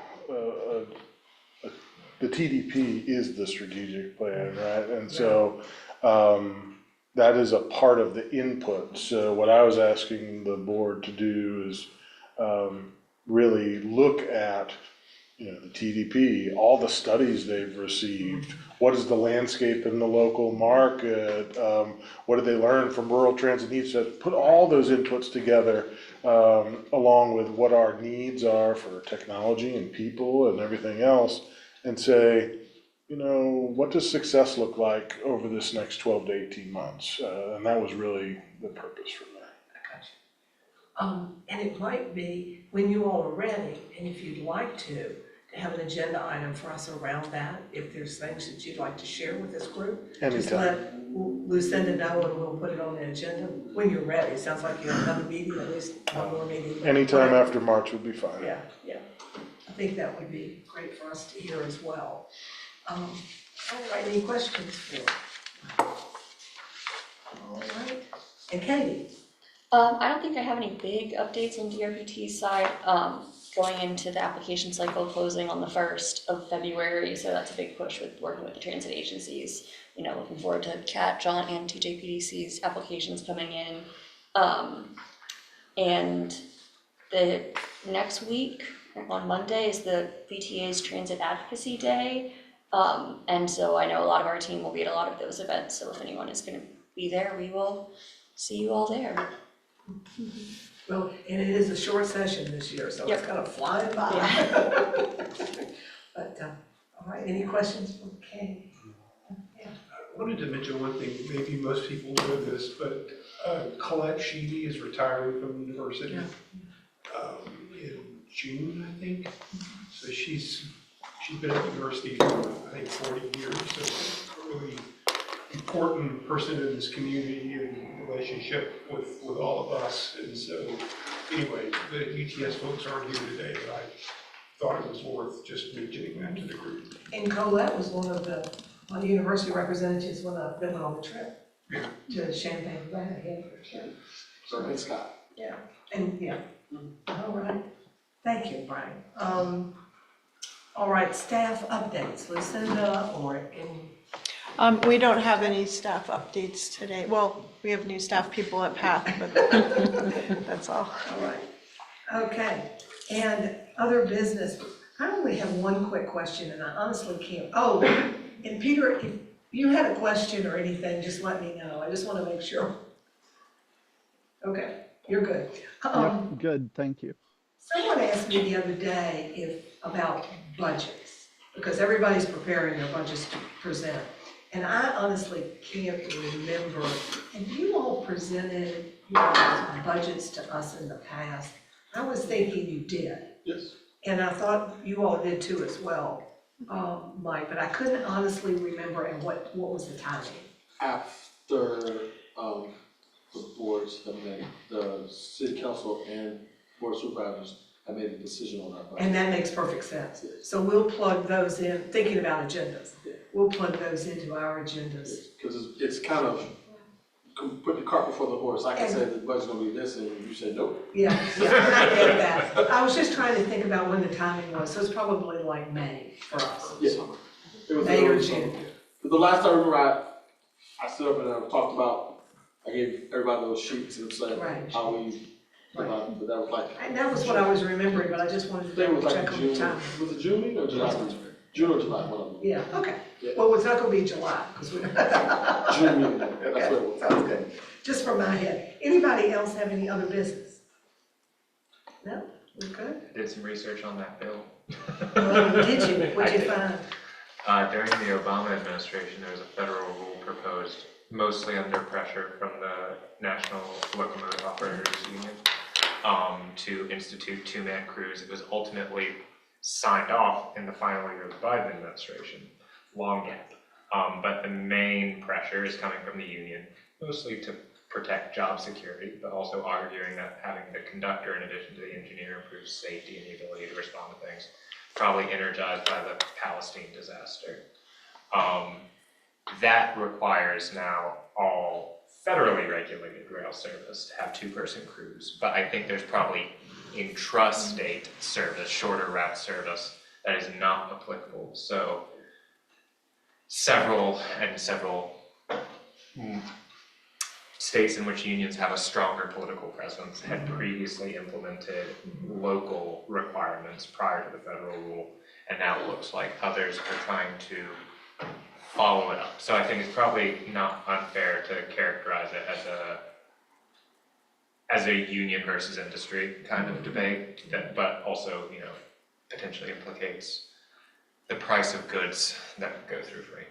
the TDP is the strategic plan, right? And so, that is a part of the input. So what I was asking the board to do is, really look at, you know, the TDP, all the studies they've received. What is the landscape in the local market? What did they learn from rural transit needs? So put all those inputs together, along with what our needs are for technology and people and everything else, and say, you know, what does success look like over this next 12 to 18 months? And that was really the purpose for that. I got you. And it might be, when you all are ready, and if you'd like to have an agenda item for us around that, if there's things that you'd like to share with this group. Just Anytime. let Lucinda know and we'll put it on the agenda when you're ready. It sounds like you have another meeting, at least one more meeting. Anytime after March would be fine. Yeah, yeah. I think that would be great for us to hear as well. All right, any questions for her? All right, and Katie? I don't think I have any big updates on DRPT's side. Going into the application cycle closing on the 1st of February, so that's a big push with working with the transit agencies. You know, looking forward to CAT, JAUNT, and TJPDC's applications coming in. And the next week, on Monday, is the VTA's Transit Advocacy Day. And so I know a lot of our team will be at a lot of those events, so if anyone is gonna be there, we will see you all there. Well, and it is a short session this year, so it's kind of flying by. But, all right, any questions for Katie? I wanted to mention one thing, maybe most people know this, but Colette Sheedy is retiring from the university in June, I think. So she's been at the university for, I think, 40 years, so a really important person in this community and relationship with all of us. And so, anyway, the UTS folks aren't here today, but I thought it was worth just mentioning that to the group. And Colette was one of the university representatives when I went on the trip to Champaign-Urbana. So thanks, Scott. Yeah, and all right. Thank you, Brian. All right, staff updates, Lucinda or any? We don't have any staff updates today. Well, we have new staff people at PATH, but that's all. All right. Okay, and other business. I only have one quick question, and I honestly can't. Oh, and Peter, if you had a question or anything, just let me know. I just want to make sure. Okay, you're good. Yep, good, thank you. Someone asked me the other day about budgets, because everybody's preparing their budgets to present. And I honestly can't remember, have you all presented your budgets to us in the past? I was thinking you did. Yes. And I thought you all did too as well, Mike, but I couldn't honestly remember, and what was the timing? After the boards have made, the city council and board of supervisors have made a decision on our budget. And that makes perfect sense. So we'll plug those in, thinking about agendas. We'll plug those into our agendas. Because it's kind of put the cart before the horse. I can say the budget's gonna be this, and you said nope. Yeah, I get that. I was just trying to think about when the timing was, so it's probably like May for us. Yeah. It was May or June. But the last time I remember, I stood up and I talked about, I gave everybody those sheets and said how we, but that was like. And that was what I was remembering, but I just wanted to check on the time. Was it June or July? June or July, one of them. Yeah, okay. Well, it's not gonna be July, because we. June, that's what it was. Sounds good. Just from my head. Anybody else have any other business? No? We're good? I did some research on that bill. Did you? What'd you find? During the Obama administration, there was a federal rule proposed, mostly under pressure from the National Locomotive Operators Union, to institute two-man crews. It was ultimately signed off in the final year of the Biden administration. Long gap. But the main pressure is coming from the union, mostly to protect job security, but also arguing that having the conductor in addition to the engineer improves safety and the ability to respond to things, probably energized by the Palestine disaster. That requires now all federally regulated rail service to have two-person crews, but I think there's probably intrastate service, shorter route service, that is not applicable. So several states in which unions have a stronger political presence had previously implemented local requirements prior to the federal rule, and now it looks like others are trying to follow it up. So I think it's probably not unfair to characterize it as a union versus industry kind of debate, but also, you know, potentially implicates the price of goods that go through free.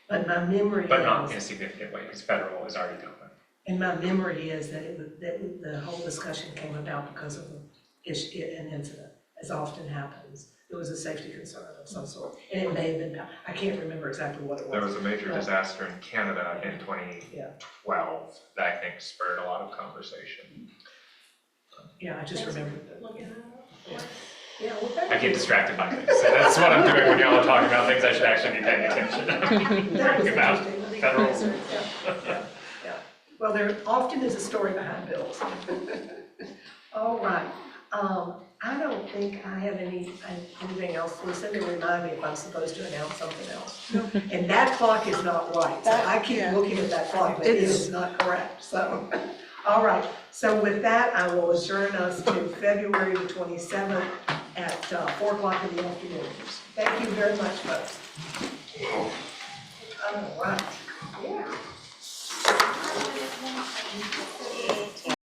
But my memory But not is, in a significant way, because federal is already done that. and my memory is that that the whole discussion came about because of an incident, as often happens. There was a safety concern of some sort, and it may have been, I can't remember exactly what it was. There was a major disaster in Canada in 2012 that I think spurred a lot of conversation. Yeah, I just remembered that. Yeah, well, I get distracted by things, so that's what I'm doing when y'all are talking about things I should actually be paying attention That was to. About interesting. federal. Yeah. Well, there often is a story behind bills. All right, I don't think I have anything else. Lucinda, remind me if I'm supposed to announce something else. And that clock is not right, so I keep looking at that clock, but it is not correct, so. All right, so with that, I will adjourn us to February the 27th at 4 o'clock in the afternoon. Thank you very much, folks. All right, yeah.